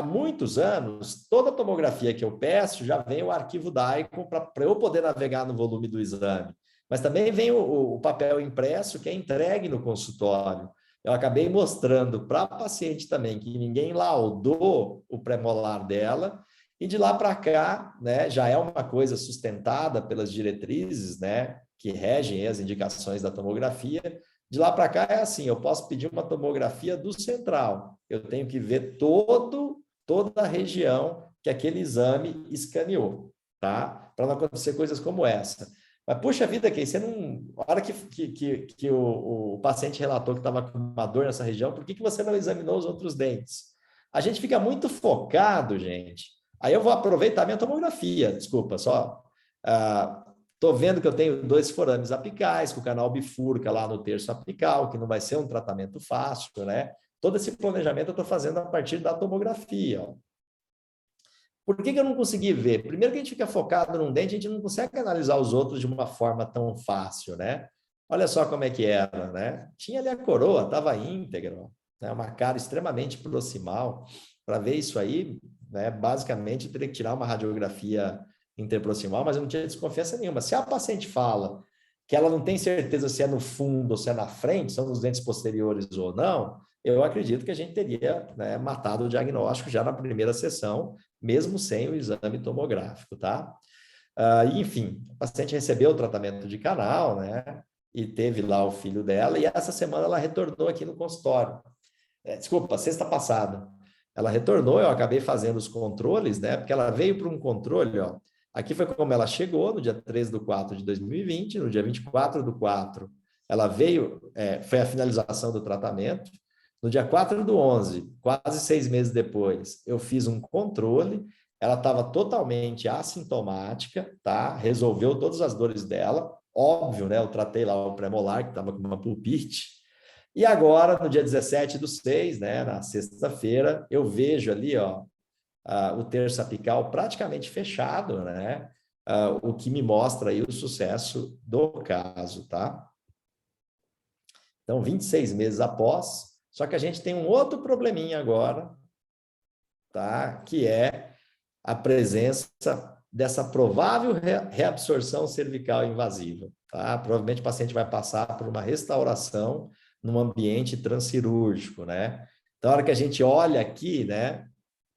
Speaker 3: muitos anos, toda tomografia que eu peço já vem o arquivo DICOM para eu poder navegar no volume do exame. Mas também vem o papel impresso que é entregue no consultório. Eu acabei mostrando para a paciente também que ninguém laudou o premolar dela, e de lá para cá, né, já é uma coisa sustentada pelas diretrizes, né, que regem as indicações da tomografia. De lá para cá é assim, eu posso pedir uma tomografia do central, eu tenho que ver toda a região que aquele exame escaneou, tá? Para não acontecer coisas como essa. Mas, puxa vida, Key, você não... A hora que o paciente relatou que estava com uma dor nessa região, por que você não examinou os outros dentes? A gente fica muito focado, gente. Aí eu vou aproveitar minha tomografia, desculpa, só. Estou vendo que eu tenho 2 forames apicais, que o canal bifurca lá no terço apical, que não vai ser um tratamento fácil, né? Todo esse planejamento eu estou fazendo a partir da tomografia, ó. Por que eu não consegui ver? Primeiro que a gente fica focado num dente, a gente não consegue analisar os outros de uma forma tão fácil, né? Olha só como é que era, né? Tinha ali a coroa, estava íntegra, né? Uma cara extremamente proximal. Para ver isso aí, né? Basicamente, eu teria que tirar uma radiografia interproximal, mas eu não tinha desconfiança nenhuma. Se a paciente fala que ela não tem certeza se é no fundo ou se é na frente, são nos dentes posteriores ou não, eu acredito que a gente teria, né, matado o diagnóstico já na primeira sessão, mesmo sem o exame tomográfico, tá? Enfim, a paciente recebeu o tratamento de canal, né? E teve lá o filho dela, e essa semana ela retornou aqui no consultório. Desculpa, sexta passada. Ela retornou, eu acabei fazendo os controles, né? Porque ela veio para um controle, ó. Aqui foi como ela chegou, no dia 13/4 de 2020, no dia 24/4, ela veio, foi a finalização do tratamento. No dia 4/11, quase 6 meses depois, eu fiz um controle, ela estava totalmente assintomática, tá? Resolveu todas as dores dela, óbvio, né? Eu tratei lá o premolar, que estava com uma pulpite. E agora, no dia 17/6, né? Na sexta-feira, eu vejo ali, ó, o terço apical praticamente fechado, né? O que me mostra aí o sucesso do caso, tá? Então, 26 meses após, só que a gente tem um outro probleminha agora, tá? Que é a presença dessa provável reabsorção cervical invasiva, tá? Provavelmente o paciente vai passar por uma restauração num ambiente transcirúrgico, né? Então, a hora que a gente olha aqui, né,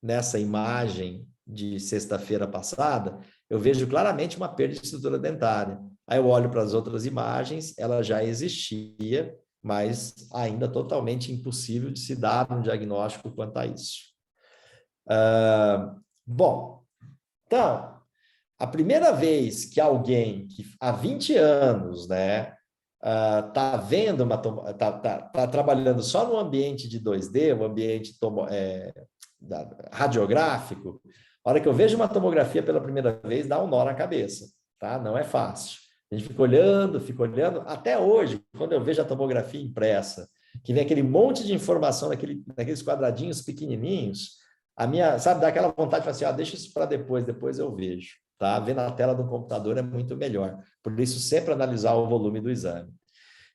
Speaker 3: nessa imagem de sexta-feira passada, eu vejo claramente uma perda de estrutura dentária. Aí eu olho para as outras imagens, ela já existia, mas ainda totalmente impossível de se dar um diagnóstico quanto a isso. Bom, então, a primeira vez que alguém que há 20 anos, né, tá trabalhando só no ambiente de 2D, o ambiente radiográfico, a hora que eu vejo uma tomografia pela primeira vez, dá um nó na cabeça, tá? Não é fácil. A gente fica olhando, até hoje, quando eu vejo a tomografia impressa, que vem aquele monte de informação naqueles quadradinhos pequenininhos, sabe, dá aquela vontade de falar assim, deixa isso para depois eu vejo, tá? Ver na tela do computador é muito melhor. Por isso, sempre analisar o volume do exame.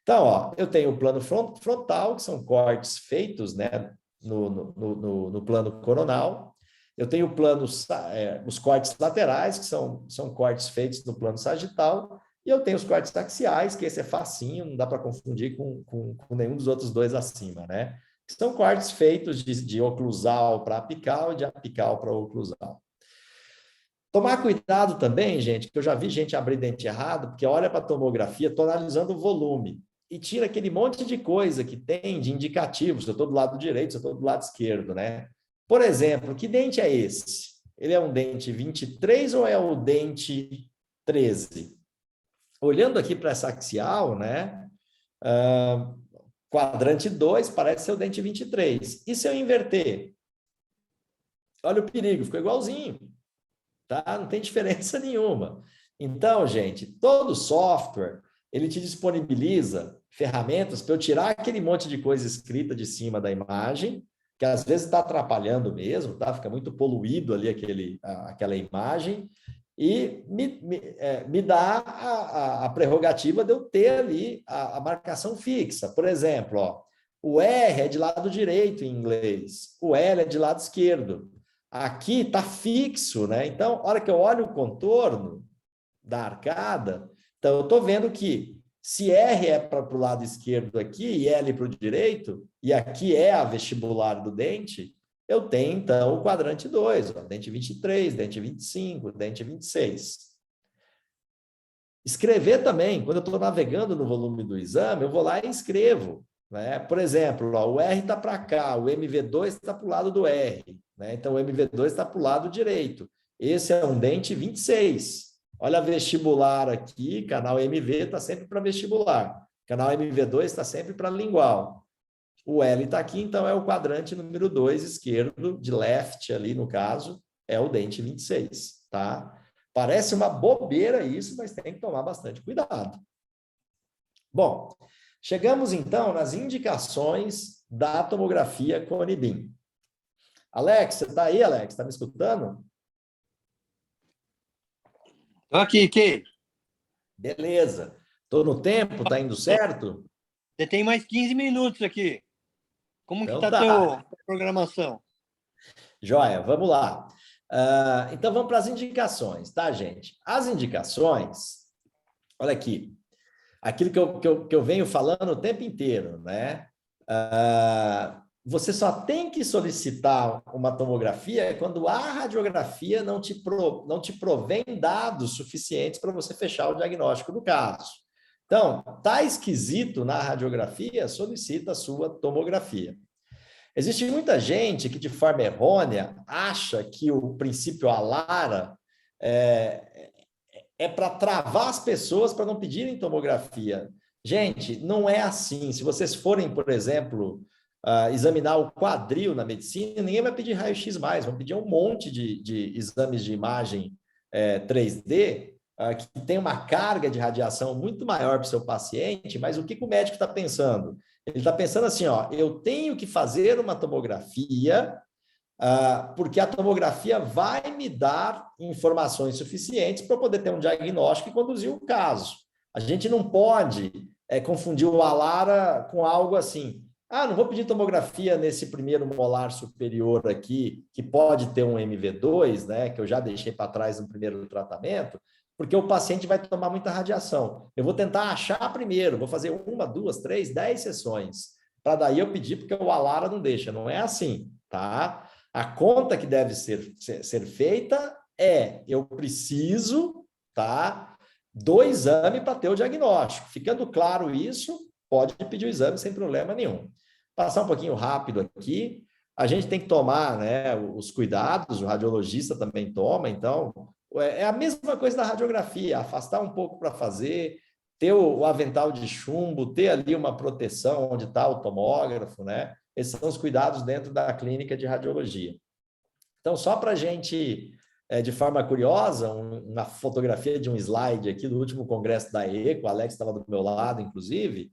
Speaker 3: Então, ó, eu tenho o plano frontal, que são cortes feitos, né, no plano coronal. Eu tenho o plano, os cortes laterais, que são cortes feitos no plano sagital. E eu tenho os cortes axiais, que esse é facinho, não dá para confundir com nenhum dos outros dois acima, né? Que são cortes feitos de oclusal para apical e de apical para oclusal. Tomar cuidado também, gente, que eu já vi gente abrir dente errado, porque olha para a tomografia, estou analisando o volume, e tira aquele monte de coisa que tem de indicativos, se eu estou do lado direito, se eu estou do lado esquerdo, né? Por exemplo, que dente é esse? Ele é um dente 23 ou é o dente 13? Olhando aqui para essa axial, né? Quadrante 2 parece ser o dente 23. E se eu inverter? Olha o perigo, ficou igualzinho. Tá? Não tem diferença nenhuma. Então, gente, todo software, ele te disponibiliza ferramentas para eu tirar aquele monte de coisa escrita de cima da imagem, porque às vezes está atrapalhando mesmo, tá? Fica muito poluído ali aquela imagem, e me dá a prerrogativa de eu ter ali a marcação fixa. Por exemplo, ó, o R é de lado direito em inglês, o L é de lado esquerdo. Aqui está fixo, né? Então, a hora que eu olho o contorno da arcada, então eu estou vendo que se R é para o lado esquerdo aqui e L para o direito, e aqui é a vestibular do dente, eu tenho, então, o quadrante 2, ó, dente 23, dente 25, dente 26. Escrever também, quando eu estou navegando no volume do exame, eu vou lá e escrevo. Né? Por exemplo, ó, o R está para cá, o MV2 está para o lado do R. Né? Então, o MV2 está para o lado direito. Esse é um dente 26. Olha a vestibular aqui, canal MV está sempre para vestibular. Canal MV2 está sempre para lingual. O L está aqui, então é o quadrante número 2 esquerdo, de left ali no caso, é o dente 26, tá? Parece uma bobeira isso, mas tem que tomar bastante cuidado. Bom, chegamos então nas indicações da tomografia Cone-Beam. Alex, você está aí, Alex? Está me escutando?
Speaker 1: Estou aqui, Key.
Speaker 3: Beleza. Estou no tempo, está indo certo?
Speaker 1: Você tem mais 15 minutos aqui. Como
Speaker 3: Então
Speaker 1: que está
Speaker 3: tá.
Speaker 1: a programação?
Speaker 3: Joia, vamos lá. Então, vamos para as indicações, tá, gente? As indicações, olha aqui, aquilo que eu venho falando o tempo inteiro, né? Você só tem que solicitar uma tomografia quando a radiografia não te provém dados suficientes para você fechar o diagnóstico do caso. Então, tá esquisito na radiografia, solicita a sua tomografia. Existe muita gente que, de forma errônea, acha que o princípio ALARA é para travar as pessoas para não pedirem tomografia. Gente, não é assim. Se vocês forem, por exemplo, examinar o quadril na medicina, ninguém vai pedir raio-x mais, vão pedir um monte de exames de imagem 3D, que tem uma carga de radiação muito maior para o seu paciente, mas o que o médico está pensando? Ele está pensando assim, ó, eu tenho que fazer uma tomografia, porque a tomografia vai me dar informações suficientes para poder ter um diagnóstico e conduzir o caso. A gente não pode confundir o ALARA com algo assim, não vou pedir tomografia nesse primeiro molar superior aqui, que pode ter um MV2, né, que eu já deixei para trás no primeiro tratamento, porque o paciente vai tomar muita radiação. Eu vou tentar achar primeiro, vou fazer 1, 2, 3, 10 sessões, para daí eu pedir, porque o ALARA não deixa. Não é assim, tá? A conta que deve ser feita eu preciso, tá, do exame para ter o diagnóstico. Ficando claro isso, pode pedir o exame sem problema nenhum. Passar um pouquinho rápido aqui, a gente tem que tomar, né, os cuidados, o radiologista também toma, então é a mesma coisa da radiografia, afastar um pouco para fazer, ter o avental de chumbo, ter ali uma proteção onde está o tomógrafo, né? Esses são os cuidados dentro da clínica de radiologia. Então, só para a gente, de forma curiosa, uma fotografia de um slide aqui do último congresso da ECO, o Alex estava do meu lado, inclusive.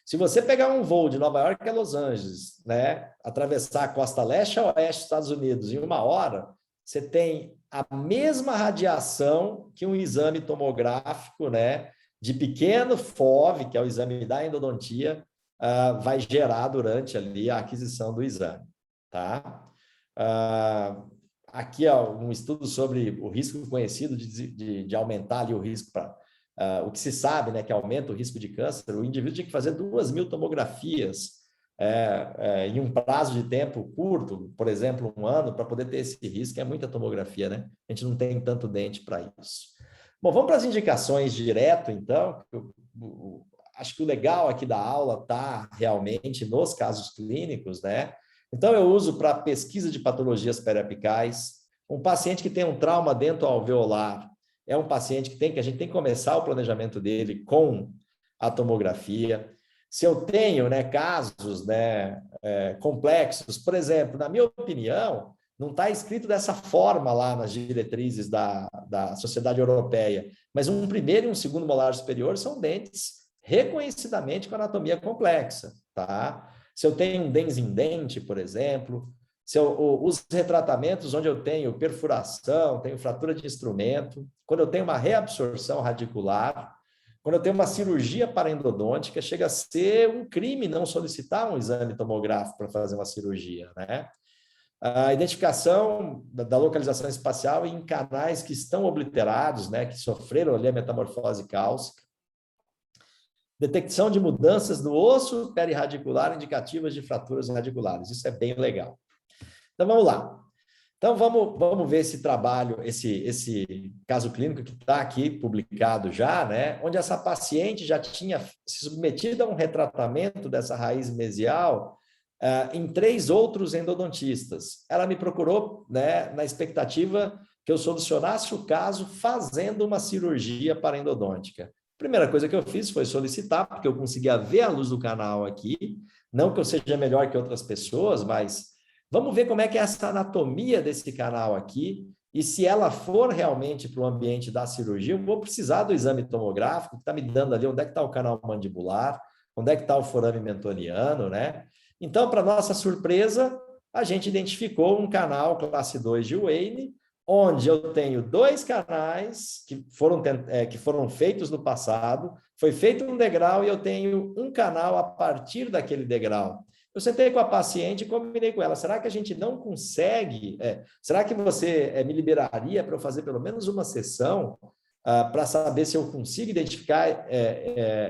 Speaker 3: Se você pegar um voo de Nova York a Los Angeles, né, atravessar a costa leste a oeste dos Estados Unidos em 1 hora, você tem a mesma radiação que um exame tomográfico, né, de pequeno FOV, que é o exame da endodontia, vai gerar durante ali a aquisição do exame, tá? Aqui ó, um estudo sobre o risco conhecido de aumentar ali o risco para o que se sabe, né, que aumenta o risco de câncer. O indivíduo tinha que fazer 2.000 tomografias em um prazo de tempo curto, por exemplo, 1 ano, para poder ter esse risco. É muita tomografia, né? A gente não tem tanto dente para isso. Bom, vamos para as indicações direto, então. Acho que o legal aqui da aula está realmente nos casos clínicos, né? Então, eu uso para pesquisa de patologias periapicais. Um paciente que tem um trauma dentoalveolar é um paciente que a gente tem que começar o planejamento dele com a tomografia. Se eu tenho, né, casos, né, complexos, por exemplo, na minha opinião, não está escrito dessa forma lá nas diretrizes da Sociedade Europeia, mas um primeiro e um segundo molar superior são dentes reconhecidamente com anatomia complexa, tá? se eu tenho um dens em dente, por exemplo, os retratamentos onde eu tenho perfuração, tenho fratura de instrumento, quando eu tenho uma reabsorção radicular, quando eu tenho uma cirurgia paraendodôntica, chega a ser um crime não solicitar um exame tomográfico para fazer uma cirurgia, né? A identificação da localização espacial em canais que estão obliterados, né, que sofreram ali a metamorfose cálcica. Detecção de mudanças no osso perirradicular indicativas de fraturas radiculares. Isso é bem legal. Então, vamos lá. Então, vamos ver esse trabalho, esse caso clínico que está aqui publicado já, né, onde essa paciente já tinha se submetido a um retratamento dessa raiz mesial em 3 outros endodontistas. Ela me procurou, né, na expectativa que eu solucionasse o caso fazendo uma cirurgia paraendodôntica. A primeira coisa que eu fiz foi solicitar, porque eu conseguia ver a luz do canal aqui, não que eu seja melhor que outras pessoas, mas vamos ver como é que é essa anatomia desse canal aqui, e se ela for realmente para o ambiente da cirurgia, eu vou precisar do exame tomográfico, que está me dando ali onde é que está o canal mandibular, onde é que está o forame mentoniano, né? Então, para nossa surpresa, a gente identificou um canal classe 2 de Wayne, onde eu tenho 2 canais que foram feitos no passado, foi feito um degrau e eu tenho um canal a partir daquele degrau. Eu sentei com a paciente e combinei com ela, será que a gente não consegue, será que você me liberaria para eu fazer pelo menos uma sessão para saber se eu consigo identificar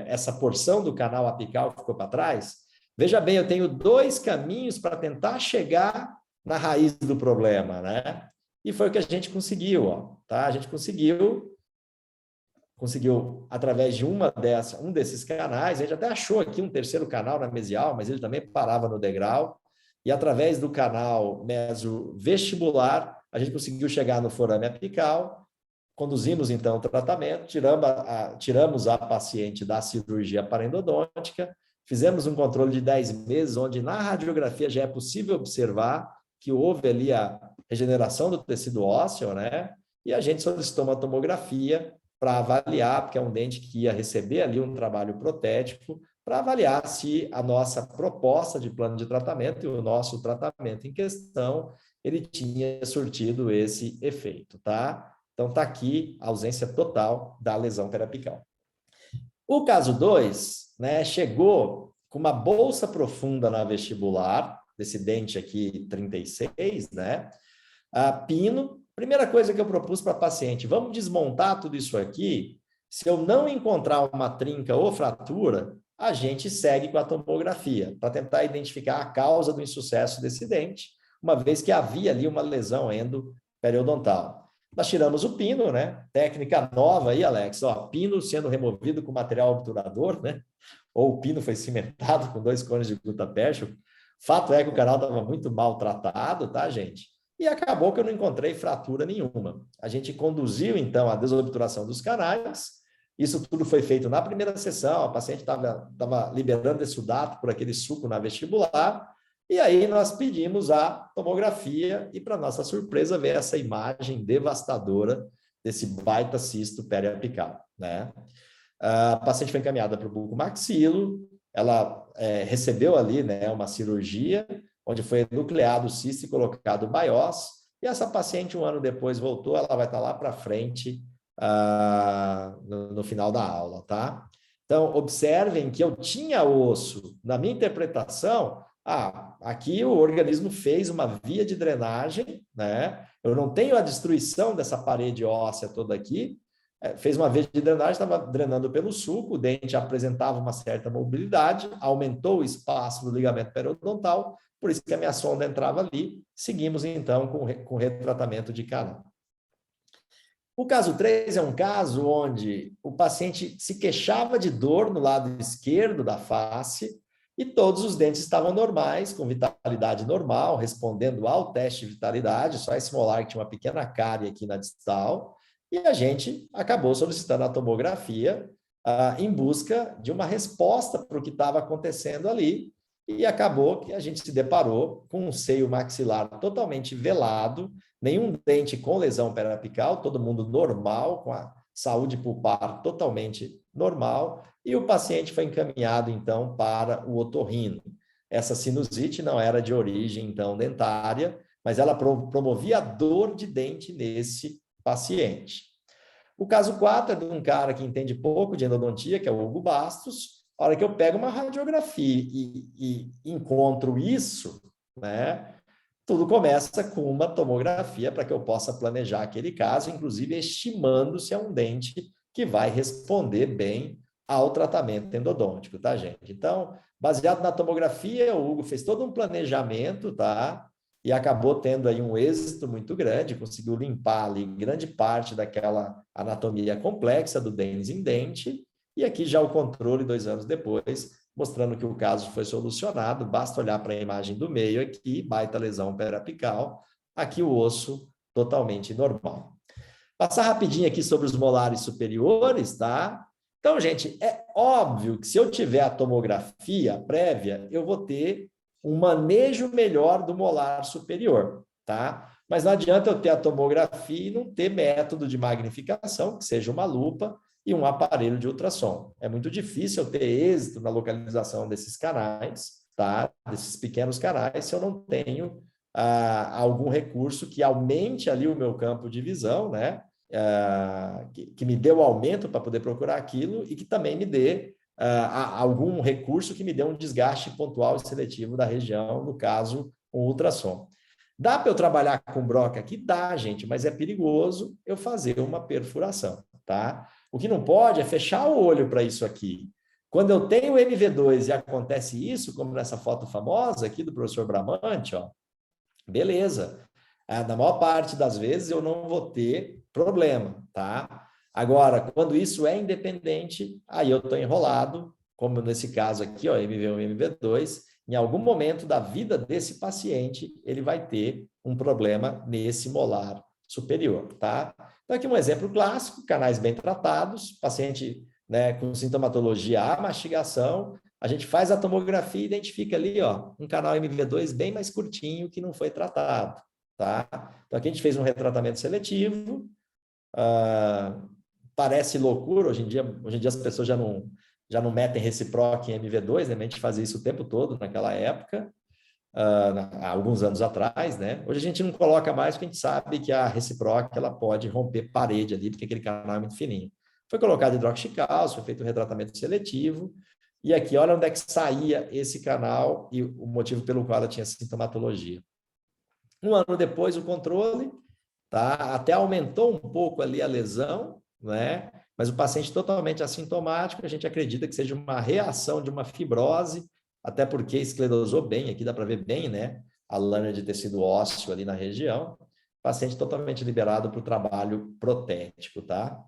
Speaker 3: essa porção do canal apical que ficou para trás? Veja bem, eu tenho 2 caminhos para tentar chegar na raiz do problema, né? E foi o que a gente conseguiu, ó, tá? A gente conseguiu através de um desses canais, a gente até achou aqui um terceiro canal na mesial, mas ele também parava no degrau, e através do canal mesovestibular, a gente conseguiu chegar no forame apical, conduzimos então o tratamento, tiramos a paciente da cirurgia paraendodôntica, fizemos um controle de 10 meses, onde na radiografia já é possível observar que houve ali a regeneração do tecido ósseo, né? E a gente solicitou uma tomografia para avaliar, porque é um dente que ia receber ali um trabalho protético, para avaliar se a nossa proposta de plano de tratamento e o nosso tratamento em questão, ele tinha surtido esse efeito, tá? Então, está aqui a ausência total da lesão periapical. O caso 2, né, chegou com uma bolsa profunda na vestibular, desse dente aqui 36, né? Pino. Primeira coisa que eu propus para a paciente, vamos desmontar tudo isso aqui. Se eu não encontrar uma trinca ou fratura, a gente segue com a tomografia, para tentar identificar a causa do insucesso desse dente, uma vez que havia ali uma lesão endoperiodontal. Nós tiramos o pino, né? Técnica nova aí, Alex, ó, pino sendo removido com material obturador, né? Ou o pino foi cimentado com 2 cones de gutapercha. Fato é que o canal estava muito maltratado, tá, gente? E acabou que eu não encontrei fratura nenhuma. A gente conduziu, então, a desobturação dos canais. Isso tudo foi feito na primeira sessão, a paciente estava liberando esse sudato por aquele suco na vestibular, e aí nós pedimos a tomografia e, para nossa surpresa, veio essa imagem devastadora desse baita cisto periapical, né? A paciente foi encaminhada para o bucomaxilo, ela recebeu ali, né, uma cirurgia, onde foi nucleado o cisto e colocado o BIOS, e essa paciente, 1 ano depois, voltou, ela vai estar lá para frente no final da aula, tá? Então, observem que eu tinha osso, na minha interpretação, aqui o organismo fez uma via de drenagem, né? Eu não tenho a destruição dessa parede óssea toda aqui, fez uma via de drenagem, estava drenando pelo sulco, o dente apresentava uma certa mobilidade, aumentou o espaço do ligamento periodontal, por isso que a minha sonda entrava ali. Seguimos, então, com retratamento de canal. O caso 3 é um caso onde o paciente se queixava de dor no lado esquerdo da face e todos os dentes estavam normais, com vitalidade normal, respondendo ao teste de vitalidade, só esse molar que tinha uma pequena cárie aqui na distal, e a gente acabou solicitando a tomografia em busca de uma resposta para o que estava acontecendo ali, e acabou que a gente se deparou com um seio maxilar totalmente velado, nenhum dente com lesão periapical, todo mundo normal, com a saúde pulpar totalmente normal, e o paciente foi encaminhado, então, para o otorrino. essa sinusite não era de origem, então, dentária, mas ela promovia dor de dente nesse paciente. O caso 4 é de um cara que entende pouco de endodontia, que é o Hugo Bastos. A hora que eu pego uma radiografia e encontro isso, né, tudo começa com uma tomografia para que eu possa planejar aquele caso, inclusive estimando se é um dente que vai responder bem ao tratamento endodôntico, tá, gente? Então, baseado na tomografia, o Hugo fez todo um planejamento, tá? E acabou tendo aí um êxito muito grande, conseguiu limpar ali grande parte daquela anatomia complexa do dentes em dente, e aqui já o controle 2 anos depois, mostrando que o caso foi solucionado, basta olhar para a imagem do meio aqui, baita lesão periapical, aqui o osso totalmente normal. Passar rapidinho aqui sobre os molares superiores, tá? Então, gente, é óbvio que se eu tiver a tomografia prévia, eu vou ter um manejo melhor do molar superior, tá? Mas não adianta eu ter a tomografia e não ter método de magnificação, que seja uma lupa e um aparelho de ultrassom. É muito difícil eu ter êxito na localização desses canais, tá? Desses pequenos canais, se eu não tenho algum recurso que aumente ali o meu campo de visão, né? Que me dê o aumento para poder procurar aquilo e que também me dê algum recurso que me dê um desgaste pontual e seletivo da região, no caso, um ultrassom. Dá para eu trabalhar com broca aqui? Dá, gente, mas é perigoso eu fazer uma perfuração, tá? O que não pode é fechar o olho para isso aqui. Quando eu tenho MV2 e acontece isso, como nessa foto famosa aqui do professor Bramante, ó, beleza. Na maior parte das vezes eu não vou ter problema, tá? Agora, quando isso é independente, aí eu estou enrolado, como nesse caso aqui, ó, MV1 e MV2, em algum momento da vida desse paciente, ele vai ter um problema nesse molar superior, tá? Então, aqui um exemplo clássico, canais bem tratados, paciente, né, com sintomatologia à mastigação, a gente faz a tomografia e identifica ali, ó, um canal MV2 bem mais curtinho que não foi tratado, tá? Então, aqui a gente fez um retratamento seletivo, parece loucura, hoje em dia as pessoas já não metem reciproque em MV2, né? A gente fazia isso o tempo todo naquela época, há alguns anos atrás, né? Hoje a gente não coloca mais porque a gente sabe que a reciproque ela pode romper parede ali, porque aquele canal é muito fininho. Foi colocado hidroxicálcio, foi feito um retratamento seletivo, e aqui olha onde é que saía esse canal e o motivo pelo qual ela tinha sintomatologia. Um ano depois, o controle, tá? Até aumentou um pouco ali a lesão, né? Mas o paciente totalmente assintomático, a gente acredita que seja uma reação de uma fibrose, até porque esclerosou bem, aqui dá para ver bem, né? A lâmina de tecido ósseo ali na região. Paciente totalmente liberado para o trabalho protético, tá?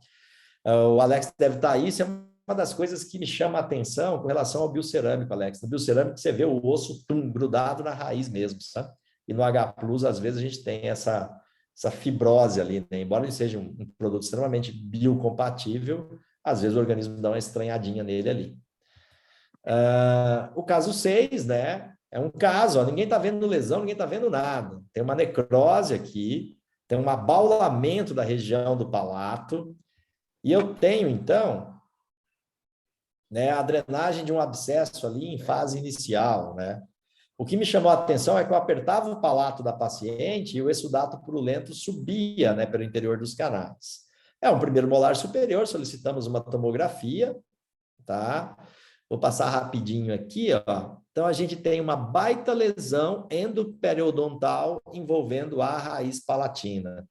Speaker 3: O Alex deve estar aí, isso é uma das coisas que me chama a atenção com relação ao biocerâmico, Alex. No biocerâmico você vê o osso grudado na raiz mesmo, sabe? E no H+, às vezes a gente tem essa fibrose ali, né? Embora ele seja um produto extremamente biocompatível, às vezes o organismo dá uma estranhadinha nele ali. O caso 6, né? É um caso, ó, ninguém está vendo lesão, ninguém está vendo nada. Tem uma necrose aqui, tem um abaulamento da região do palato, e eu tenho, então, né, a drenagem de um abscesso ali em fase inicial, né? O que me chamou a atenção é que eu apertava o palato da paciente e o exudato purulento subia, né, pelo interior dos canais. É um primeiro molar superior, solicitamos uma tomografia, tá? Vou passar rapidinho aqui, ó. Então, a gente tem uma baita lesão endoperiodontal envolvendo a raiz palatina.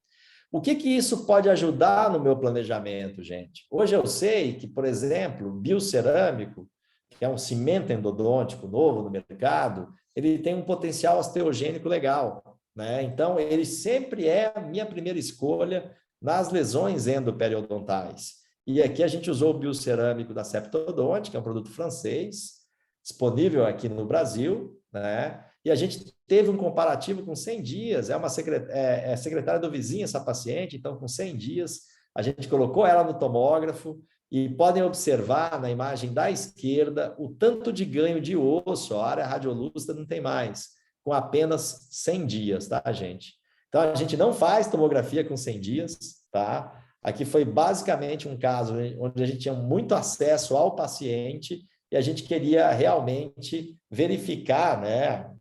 Speaker 3: O que isso pode ajudar no meu planejamento, gente? Hoje eu sei que, por exemplo, biocerâmico, que é um cimento endodôntico novo no mercado, ele tem um potencial osteogênico legal, né? Então, ele sempre é a minha primeira escolha nas lesões endoperiodontais. E aqui a gente usou o biocerâmico da Septodonte, que é um produto francês, disponível aqui no Brasil, né? E a gente teve um comparativo com 100 dias, é secretária do vizinho essa paciente, então com 100 dias a gente colocou ela no tomógrafo e podem observar na imagem da esquerda o tanto de ganho de osso, a área radiolúcida não tem mais, com apenas 100 dias, tá, gente? Então a gente não faz tomografia com 100 dias, tá? Aqui foi basicamente um caso onde a gente tinha muito acesso ao paciente e a gente queria realmente verificar, né?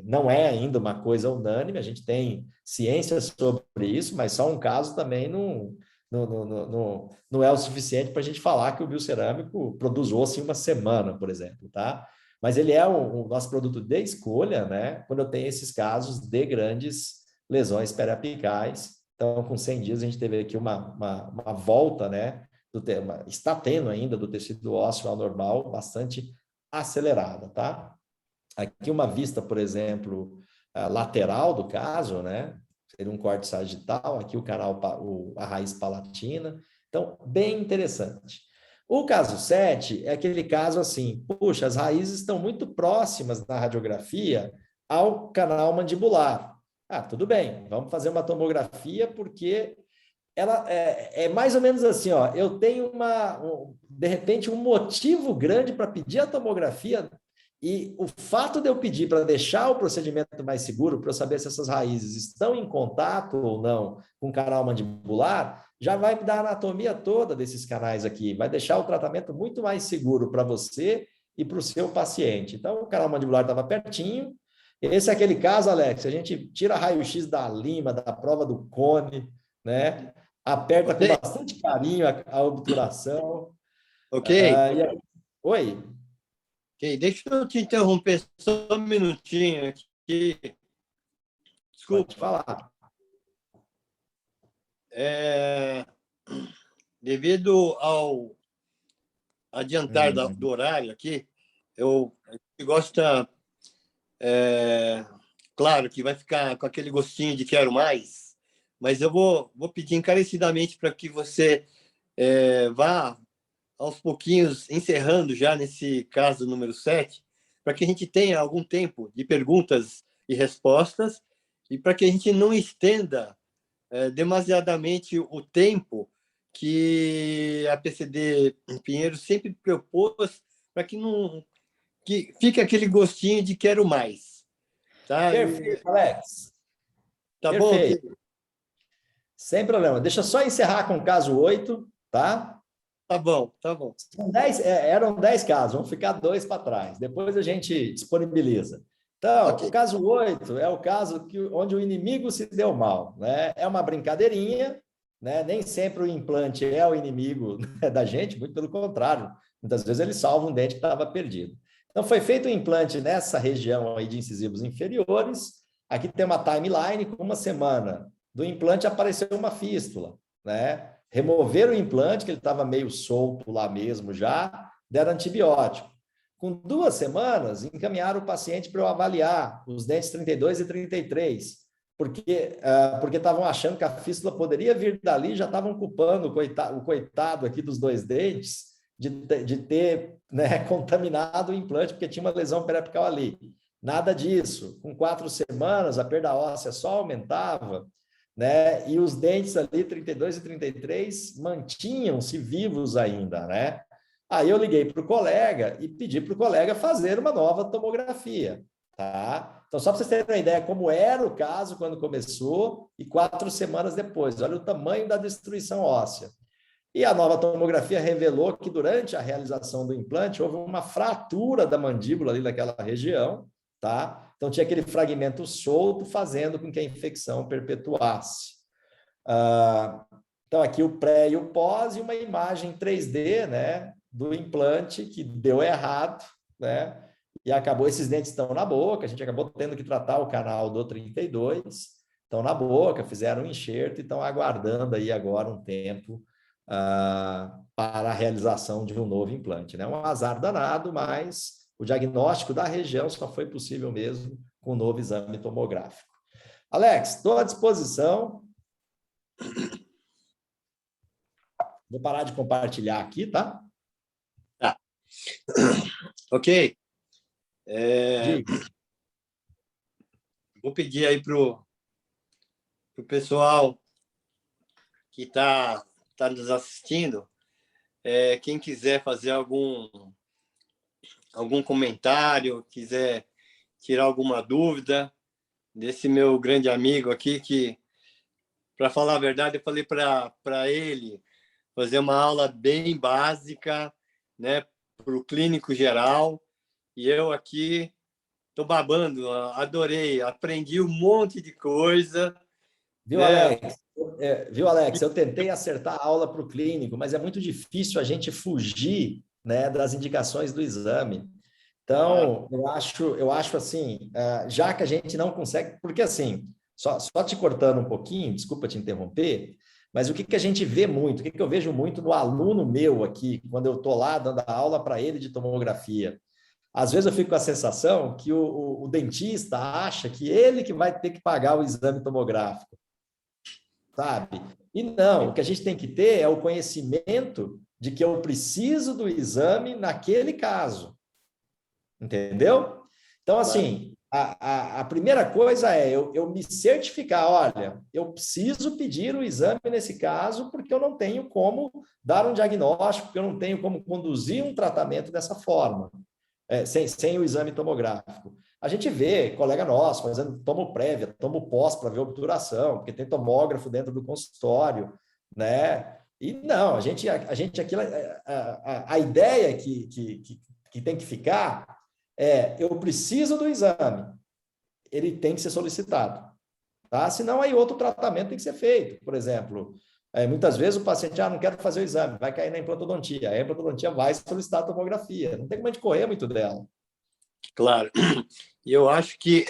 Speaker 3: Não é ainda uma coisa unânime, a gente tem ciência sobre isso, mas só um caso também não é o suficiente para a gente falar que o biocerâmico produz osso em uma semana, por exemplo, tá? Mas ele é o nosso produto de escolha, né? Quando eu tenho esses casos de grandes lesões periapicais. Então, com 100 dias, a gente teve aqui uma volta, né? Está tendo ainda do tecido ósseo ao normal, bastante acelerada, tá? Aqui uma vista, por exemplo, lateral do caso, né? Seria um corte sagital, aqui o canal, a raiz palatina. Então, bem interessante. O caso 7 é aquele caso assim, puxa, as raízes estão muito próximas na radiografia ao canal mandibular. Ah, tudo bem, vamos fazer uma tomografia porque ela é mais ou menos assim, ó, eu tenho de repente um motivo grande para pedir a tomografia e o fato de eu pedir para deixar o procedimento mais seguro, para eu saber se essas raízes estão em contato ou não com o canal mandibular, já vai me dar a anatomia toda desses canais aqui, vai deixar o tratamento muito mais seguro para você e para o seu paciente. Então, o canal mandibular estava pertinho. Esse é aquele caso, Alex, a gente tira raio-x da lima, da prova do cone, né? Aperta com bastante carinho a obturação.
Speaker 1: Ok.
Speaker 3: Oi.
Speaker 1: Ok, deixa eu te interromper só um minutinho aqui. Desculpa.
Speaker 3: Pode falar.
Speaker 1: Devido ao adiantar do horário aqui, eu gosto, claro que vai ficar com aquele gostinho de quero mais, mas eu vou pedir encarecidamente para que você vá aos pouquinhos encerrando já nesse caso número 7, para que a gente tenha algum tempo de perguntas e respostas e para que a gente não estenda demasiadamente o tempo que a PCD Pinheiro sempre propôs para que fique aquele gostinho de quero mais. Tá?
Speaker 3: Perfeito, Alex.
Speaker 1: Tá
Speaker 3: Perfeito.
Speaker 1: bom?
Speaker 3: Sem problema. Deixa eu só encerrar com o caso 8, tá?
Speaker 1: Tá bom, tá bom.
Speaker 3: Eram 10 casos, vamos ficar 2 para trás. Depois a gente disponibiliza. Então, okay. O caso 8 é o caso onde o inimigo se deu mal, né? É uma brincadeirinha, né? Nem sempre o implante é o inimigo, né, da gente, muito pelo contrário. Muitas vezes ele salva um dente que estava perdido. Então, foi feito um implante nessa região aí de incisivos inferiores. Aqui tem uma timeline, com uma semana do implante apareceu uma fístula, né? Removeram o implante, que ele estava meio solto lá mesmo já, deram antibiótico. Com 2 semanas, encaminharam o paciente para eu avaliar os dentes 32 e 33, porque estavam achando que a fístula poderia vir dali, já estavam culpando o coitado aqui dos 2 dentes de ter, né, contaminado o implante, porque tinha uma lesão periapical ali. Nada disso. Com 4 semanas, a perda óssea só aumentava, né? E os dentes ali, 32 e 33, mantinham-se vivos ainda, né? Aí eu liguei para o colega e pedi para o colega fazer uma nova tomografia, tá? Então, só para vocês terem uma ideia como era o caso quando começou e 4 semanas depois. Olha o tamanho da destruição óssea. E a nova tomografia revelou que durante a realização do implante houve uma fratura da mandíbula ali naquela região, tá? Então, tinha aquele fragmento solto, fazendo com que a infecção perpetuasse. Então, aqui o pré e o pós, e uma imagem 3D, né, do implante que deu errado, né, e acabou, esses dentes estão na boca, a gente acabou tendo que tratar o canal do 32, estão na boca, fizeram um enxerto e estão aguardando aí agora um tempo para a realização de um novo implante, né? Um azar danado, mas o diagnóstico da região só foi possível mesmo com o novo exame tomográfico. Alex, estou à disposição. Vou parar de compartilhar aqui, tá?
Speaker 1: Tá. Ok. Vou pedir aí para o pessoal que está nos assistindo, quem quiser fazer algum comentário, quiser tirar alguma dúvida desse meu grande amigo aqui, que, para falar a verdade, eu falei para ele fazer uma aula bem básica, né, para o clínico geral, e eu aqui estou babando, adorei, aprendi um monte de coisa.
Speaker 3: Viu,
Speaker 1: Né?
Speaker 3: Alex? Viu, Alex? Eu tentei acertar a aula para o clínico, mas é muito difícil a gente fugir, né, das indicações do exame. Então, eu acho assim, já que a gente não consegue, porque assim, só te cortando um pouquinho, desculpa te interromper, mas o que, que a gente vê muito, o que, que eu vejo muito no aluno meu aqui, quando eu estou lá dando a aula para ele de tomografia? Às vezes eu fico com a sensação que o dentista acha que ele que vai ter que pagar o exame tomográfico, sabe? E não, o que a gente tem que ter é o conhecimento de que eu preciso do exame naquele caso. Entendeu? Então, assim, a primeira coisa é eu me certificar, olha, eu preciso pedir o exame nesse caso porque eu não tenho como dar um diagnóstico, porque eu não tenho como conduzir um tratamento dessa forma, sem o exame tomográfico. A gente vê colega nosso fazendo tomo prévia, tomo pós para ver obturação, porque tem tomógrafo dentro do consultório, né? E não, a gente aqui, a ideia que tem que ficar eu preciso do exame, ele tem que ser solicitado, tá? Senão aí outro tratamento tem que ser feito. Por exemplo, muitas vezes o paciente, não quero fazer o exame, vai cair na implantodontia. A implantodontia vai solicitar a tomografia, não tem como a gente correr muito dela.
Speaker 1: Claro, e eu acho que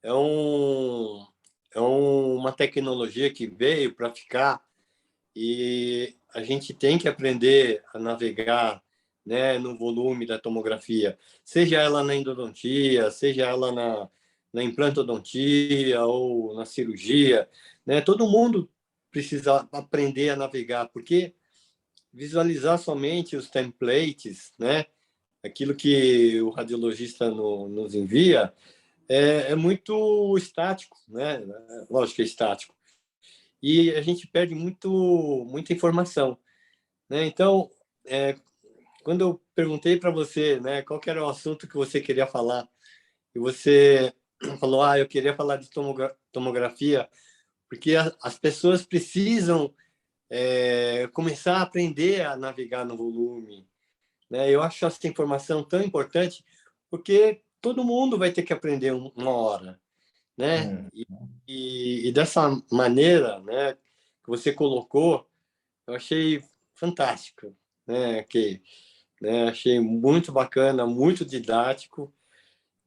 Speaker 1: é uma tecnologia que veio para ficar e a gente tem que aprender a navegar, né, no volume da tomografia, seja ela na endodontia, seja ela na implantodontia ou na cirurgia, né? Todo mundo precisa aprender a navegar, porque visualizar somente os templates, né, aquilo que o radiologista nos envia, é muito estático, né? Lógico que é estático. E a gente perde muita informação, né? Então, quando eu perguntei para você, né, qual que era o assunto que você queria falar, e você falou, eu queria falar de tomografia, porque as pessoas precisam começar a aprender a navegar no volume, né? Eu acho essa informação tão importante, porque todo mundo vai ter que aprender uma hora, né? E dessa maneira, né, que você colocou, eu achei fantástico, né? Né? Achei muito bacana, muito didático,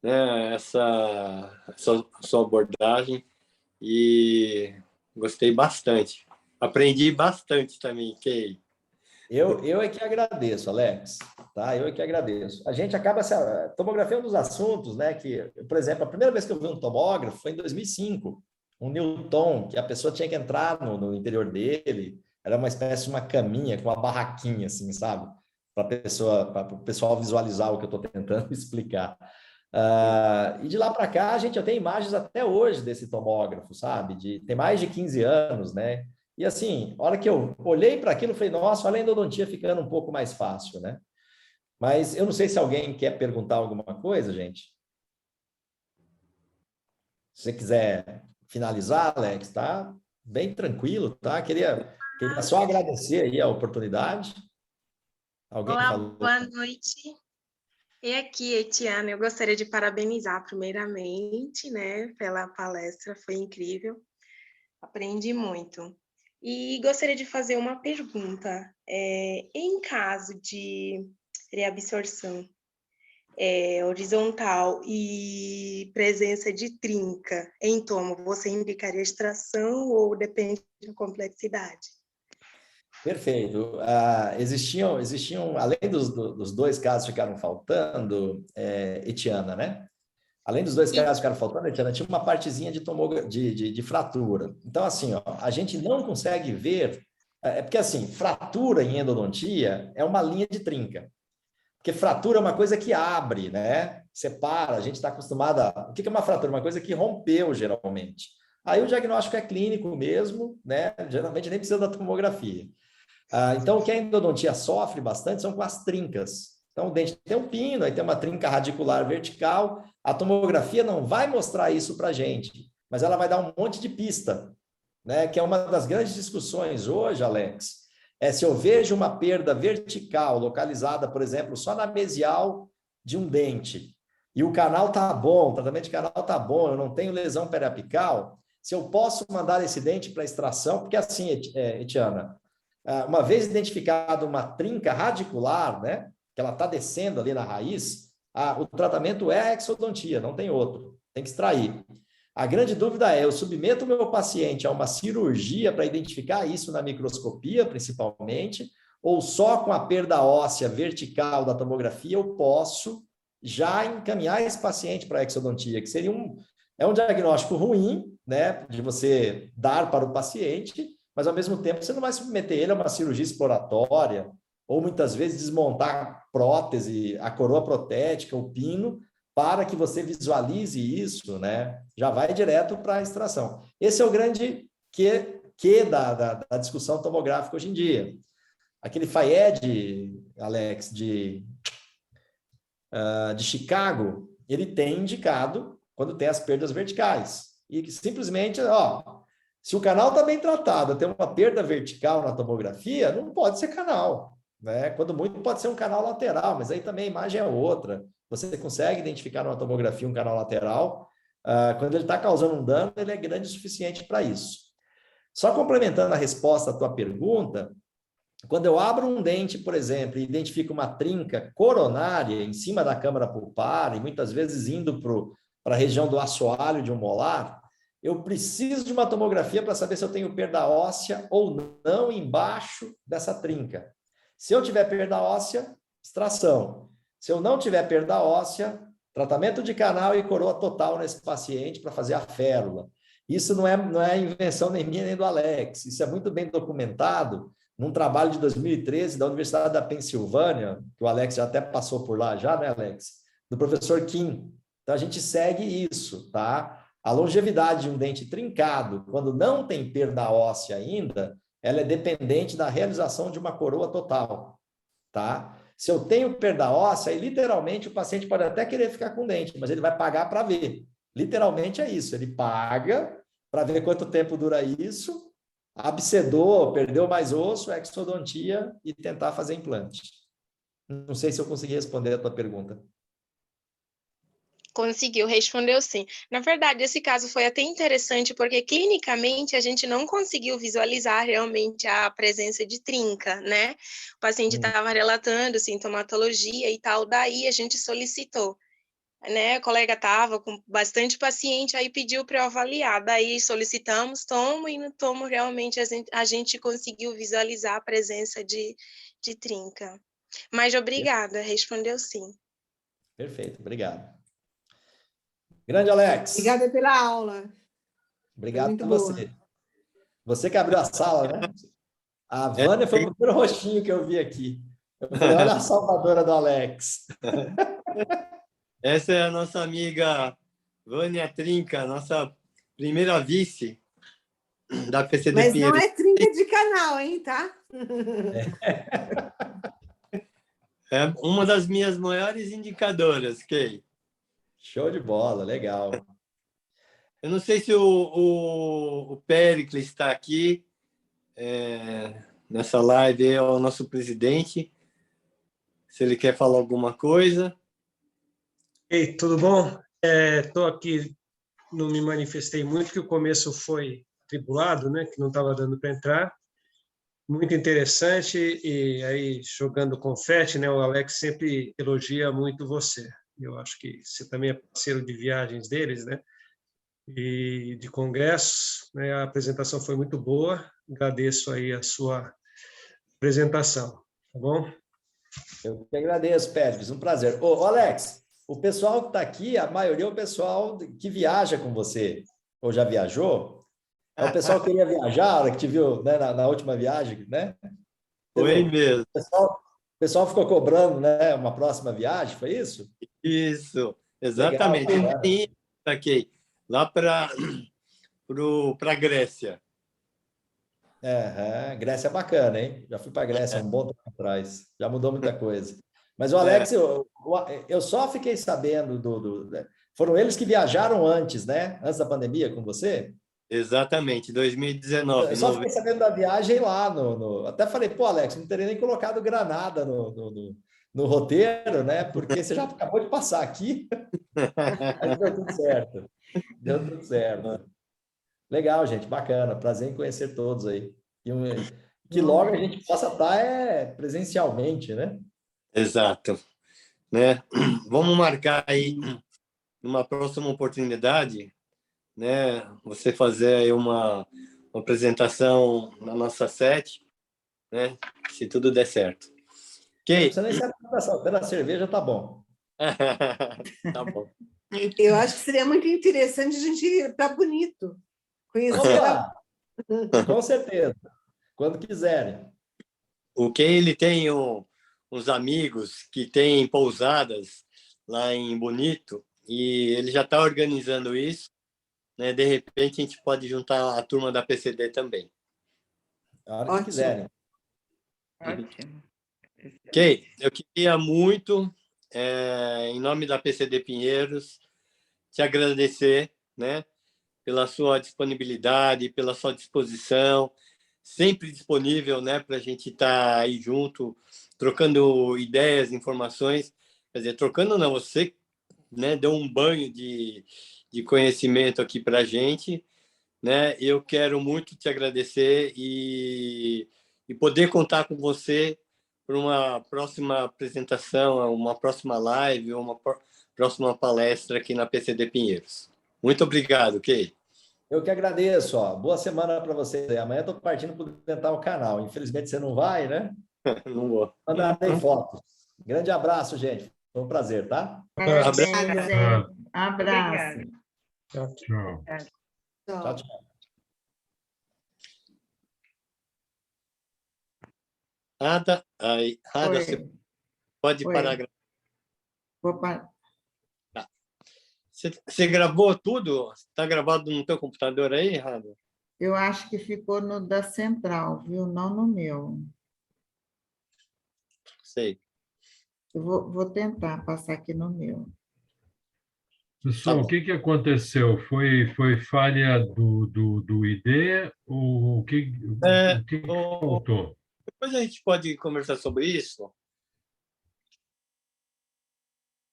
Speaker 1: né? Essa sua abordagem e gostei bastante. Aprendi bastante também, Kay.
Speaker 3: Eu é que agradeço, Alex, tá? Eu é que agradeço. A gente acaba tomografia é um dos assuntos, né? Que, por exemplo, a primeira vez que eu vi um tomógrafo foi em 2005, um Newton, que a pessoa tinha que entrar no interior dele, era uma espécie de uma caminha com uma barraquinha, assim, sabe? Para o pessoal visualizar o que eu estou tentando explicar. E de lá para cá, a gente já tem imagens até hoje desse tomógrafo, sabe? Tem mais de 15 anos, né? E assim, a hora que eu olhei para aquilo, eu falei, nossa, olha a endodontia ficando um pouco mais fácil, né? Mas eu não sei se alguém quer perguntar alguma coisa, gente. Se você quiser finalizar, Alex, tá bem tranquilo, tá? Queria só agradecer aí a oportunidade. Alguém
Speaker 4: Olá,
Speaker 3: falou?
Speaker 4: boa noite. E aqui, Etiana, eu gostaria de parabenizar primeiramente, né, pela palestra, foi incrível, aprendi muito. E gostaria de fazer uma pergunta. Em caso de reabsorção horizontal e presença de trinca em tomo, você indicaria extração ou depende da complexidade?
Speaker 3: Perfeito. Existiam, além dos dois casos que ficaram faltando, Etiana, né? Além dos dois casos que ficaram faltando, Etiana, tinha uma partezinha de fratura. Então, assim, a gente não consegue ver. Porque, assim, fratura em endodontia é uma linha de trinca. Porque fratura é uma coisa que abre, né? Separa, a gente está acostumado a... O que é uma fratura? Uma coisa que rompeu, geralmente. Aí o diagnóstico é clínico mesmo, né? Geralmente nem precisa da tomografia. Então, o que a endodontia sofre bastante são com as trincas. Então, o dente tem um pino, aí tem uma trinca radicular vertical. A tomografia não vai mostrar isso para a gente, mas ela vai dar um monte de pista, né? Que é uma das grandes discussões hoje, Alex, É se eu vejo uma perda vertical localizada, por exemplo, só na mesial de um dente, e o canal está bom, o tratamento de canal está bom, eu não tenho lesão periapical, se eu posso mandar esse dente para extração, porque assim, Etiana, uma vez identificada uma trinca radicular, né, que ela está descendo ali na raiz, o tratamento é a exodontia, não tem outro, tem que extrair. A grande dúvida é, eu submeto o meu paciente a uma cirurgia para identificar isso na microscopia, principalmente, ou só com a perda óssea vertical da tomografia eu posso já encaminhar esse paciente para a exodontia, que seria um diagnóstico ruim, né, de você dar para o paciente, mas ao mesmo tempo você não vai submeter ele a uma cirurgia exploratória, ou muitas vezes desmontar a prótese, a coroa protética, o pino, para que você visualize isso, né? Já vai direto para a extração. Esse é o grande que da discussão tomográfica hoje em dia. Aquele Fayed, Alex, de Chicago, ele tem indicado quando tem as perdas verticais. E simplesmente, se o canal está bem tratado, tem uma perda vertical na tomografia, não pode ser canal, né? Quando muito pode ser um canal lateral, mas aí também a imagem é outra. Você consegue identificar numa tomografia um canal lateral, quando ele está causando um dano, ele é grande o suficiente para isso. Só complementando a resposta à tua pergunta, quando eu abro um dente, por exemplo, e identifico uma trinca coronária em cima da câmara pulpar, e muitas vezes indo para a região do assoalho de um molar, eu preciso de uma tomografia para saber se eu tenho perda óssea ou não embaixo dessa trinca. Se eu tiver perda óssea, extração. Se eu não tiver perda óssea, tratamento de canal e coroa total nesse paciente para fazer a férula. Isso não é invenção nem minha nem do Alex. Isso é muito bem documentado num trabalho de 2013 da Universidade da Pensilvânia, que o Alex já até passou por lá já, né, Alex? Do professor Kim. Então, a gente segue isso, tá? A longevidade de um dente trincado, quando não tem perda óssea ainda, ela é dependente da realização de uma coroa total, tá? Se eu tenho perda óssea, aí literalmente o paciente pode até querer ficar com dente, mas ele vai pagar para ver. Literalmente é isso, ele paga para ver quanto tempo dura isso, abscedou, perdeu mais osso, exodontia e tentar fazer implante. Não sei se eu consegui responder a tua pergunta.
Speaker 4: Conseguiu, respondeu sim. Na verdade, esse caso foi até interessante, porque clinicamente a gente não conseguiu visualizar realmente a presença de trinca, né? O paciente estava relatando sintomatologia e tal, daí a gente solicitou, né? O colega estava com bastante paciente, aí pediu para eu avaliar, daí solicitamos tomo e no tomo realmente a gente conseguiu visualizar a presença de trinca. Mas obrigada, respondeu sim.
Speaker 3: Perfeito, obrigado. Grande Alex.
Speaker 5: Obrigada pela aula.
Speaker 3: Obrigado a você. Você que abriu a sala, né? A Vânia foi o primeiro rostinho que eu vi aqui. Eu falei, olha a salvadora do Alex.
Speaker 1: Essa é a nossa amiga Vânia Trinca, nossa primeira vice da PCD
Speaker 5: Mas
Speaker 1: Pinheiro.
Speaker 5: não é trinca de canal, hein, tá?
Speaker 1: É uma das minhas maiores indicadoras, Kay.
Speaker 3: Show de bola, legal.
Speaker 1: Eu não sei se o Péricles está aqui nessa live, é o nosso presidente, se ele quer falar alguma coisa.
Speaker 6: Ei, tudo bom? Estou aqui, não me manifestei muito, que o começo foi tribulado, né? Que não estava dando para entrar. Muito interessante, e aí jogando confete, né? O Alex sempre elogia muito você. Eu acho que você também é parceiro de viagens deles, né? E de congressos, né? A apresentação foi muito boa. Agradeço aí a sua apresentação, tá bom?
Speaker 3: Eu que agradeço, Pérez, um prazer. Ô, Alex, o pessoal que está aqui, a maioria é o pessoal que viaja com você, ou já viajou. É o pessoal que queria viajar, a hora que te viu, né, na última viagem, né?
Speaker 1: Foi mesmo.
Speaker 3: O pessoal ficou cobrando, né, uma próxima viagem, foi isso?
Speaker 1: Isso, exatamente.
Speaker 3: Legal,
Speaker 1: Saquei. Lá para a Grécia.
Speaker 3: Grécia é bacana, hein? Já fui para a Grécia há um bom tempo atrás. Já mudou muita coisa. Mas o Alex, eu só fiquei sabendo foram eles que viajaram antes, né? Antes da pandemia com você?
Speaker 1: Exatamente,
Speaker 3: Eu
Speaker 1: 2019.
Speaker 3: só fiquei sabendo da viagem lá. Até falei, pô, Alex, não teria nem colocado Granada no roteiro, né? Porque você já acabou de passar aqui, mas deu tudo certo. Deu tudo certo. Legal, gente, bacana. Prazer em conhecer todos aí. Que logo a gente possa estar presencialmente, né?
Speaker 1: Exato, né? Vamos marcar aí numa próxima oportunidade, né? Você fazer aí uma apresentação na nossa sede, né? Se tudo der certo.
Speaker 3: Não
Speaker 1: Ok?
Speaker 3: precisa nem ser apresentação, pela cerveja tá bom.
Speaker 1: Tá bom.
Speaker 5: Eu acho que seria muito interessante a gente ir para Bonito, conhecer lá.
Speaker 3: Opa, com certeza. Quando quiserem.
Speaker 1: O que ele tem uns amigos que têm pousadas lá em Bonito e ele já está organizando isso, né? De repente a gente pode juntar a turma da PCD também.
Speaker 3: A hora que
Speaker 5: Ótimo.
Speaker 3: quiserem.
Speaker 2: Ótimo.
Speaker 1: Ok, eu queria muito, em nome da PCD Pinheiros, te agradecer, né, pela sua disponibilidade, pela sua disposição, sempre disponível, né, para a gente estar aí junto, trocando ideias, informações. Quer dizer, trocando não, você, né, deu um banho de conhecimento aqui para a gente, né? Eu quero muito te agradecer e poder contar com você para uma próxima apresentação, uma próxima live, ou uma próxima palestra aqui na PCD Pinheiros. Muito obrigado, Kay.
Speaker 3: Eu que agradeço, ó. Boa semana para vocês. Amanhã estou partindo para o Dental Canal. Infelizmente você não vai, né?
Speaker 1: Não vou.
Speaker 3: Mandarei fotos. Grande abraço, gente. Foi um prazer, tá?
Speaker 2: Parabéns,
Speaker 1: Abraço.
Speaker 2: hein? Abraço.
Speaker 6: Tchau.
Speaker 7: Tchau.
Speaker 3: Tchau, tchau.
Speaker 1: Rada,
Speaker 2: Oi.
Speaker 1: você pode
Speaker 2: Oi.
Speaker 1: parar.
Speaker 2: Vou pa-
Speaker 1: Você gravou tudo? Está gravado no teu computador aí, Rada?
Speaker 2: Eu acho que ficou no da central, viu? Não no meu.
Speaker 1: Sei.
Speaker 2: Eu vou tentar passar aqui no meu.
Speaker 7: Pessoal,
Speaker 1: bom.
Speaker 7: o que que aconteceu? Foi falha do ID ou o que que faltou?
Speaker 1: Depois a gente pode conversar sobre isso.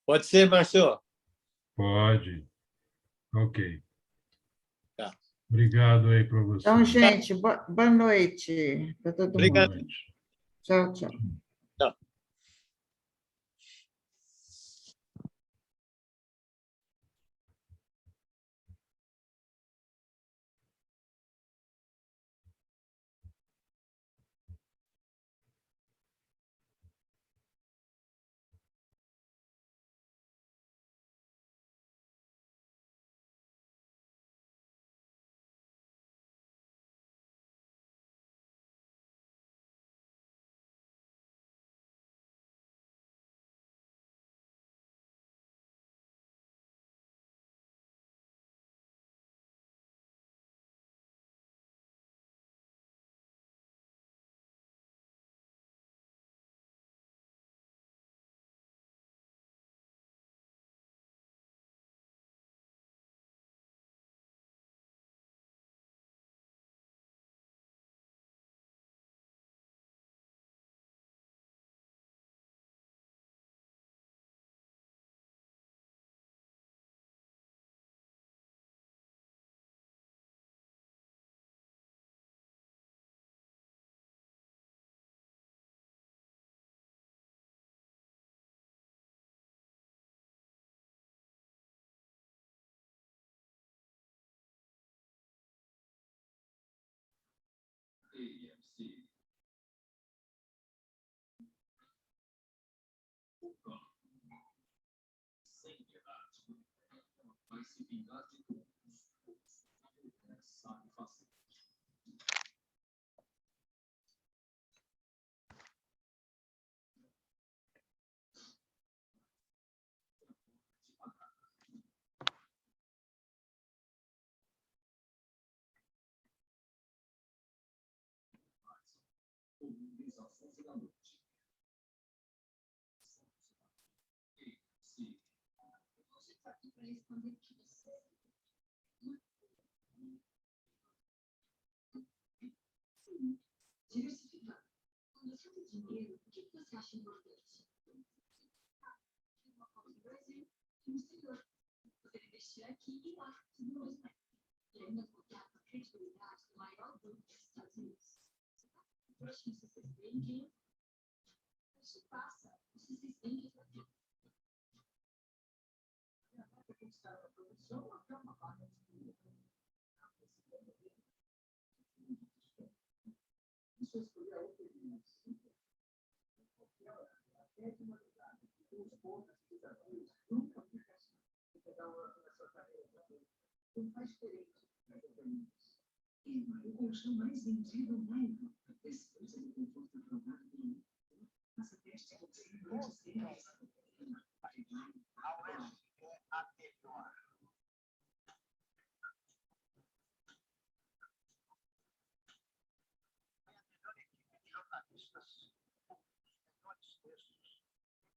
Speaker 1: Pode ser, Marcelo?
Speaker 7: Pode. Ok.
Speaker 1: Tá.
Speaker 7: Obrigado aí para você.
Speaker 2: Então, gente, boa noite para todo
Speaker 7: Boa
Speaker 1: Obrigado.
Speaker 2: mundo.
Speaker 7: noite.
Speaker 2: Tchau, tchau.
Speaker 1: Tchau.
Speaker 8: Jornalistas, os melhores textos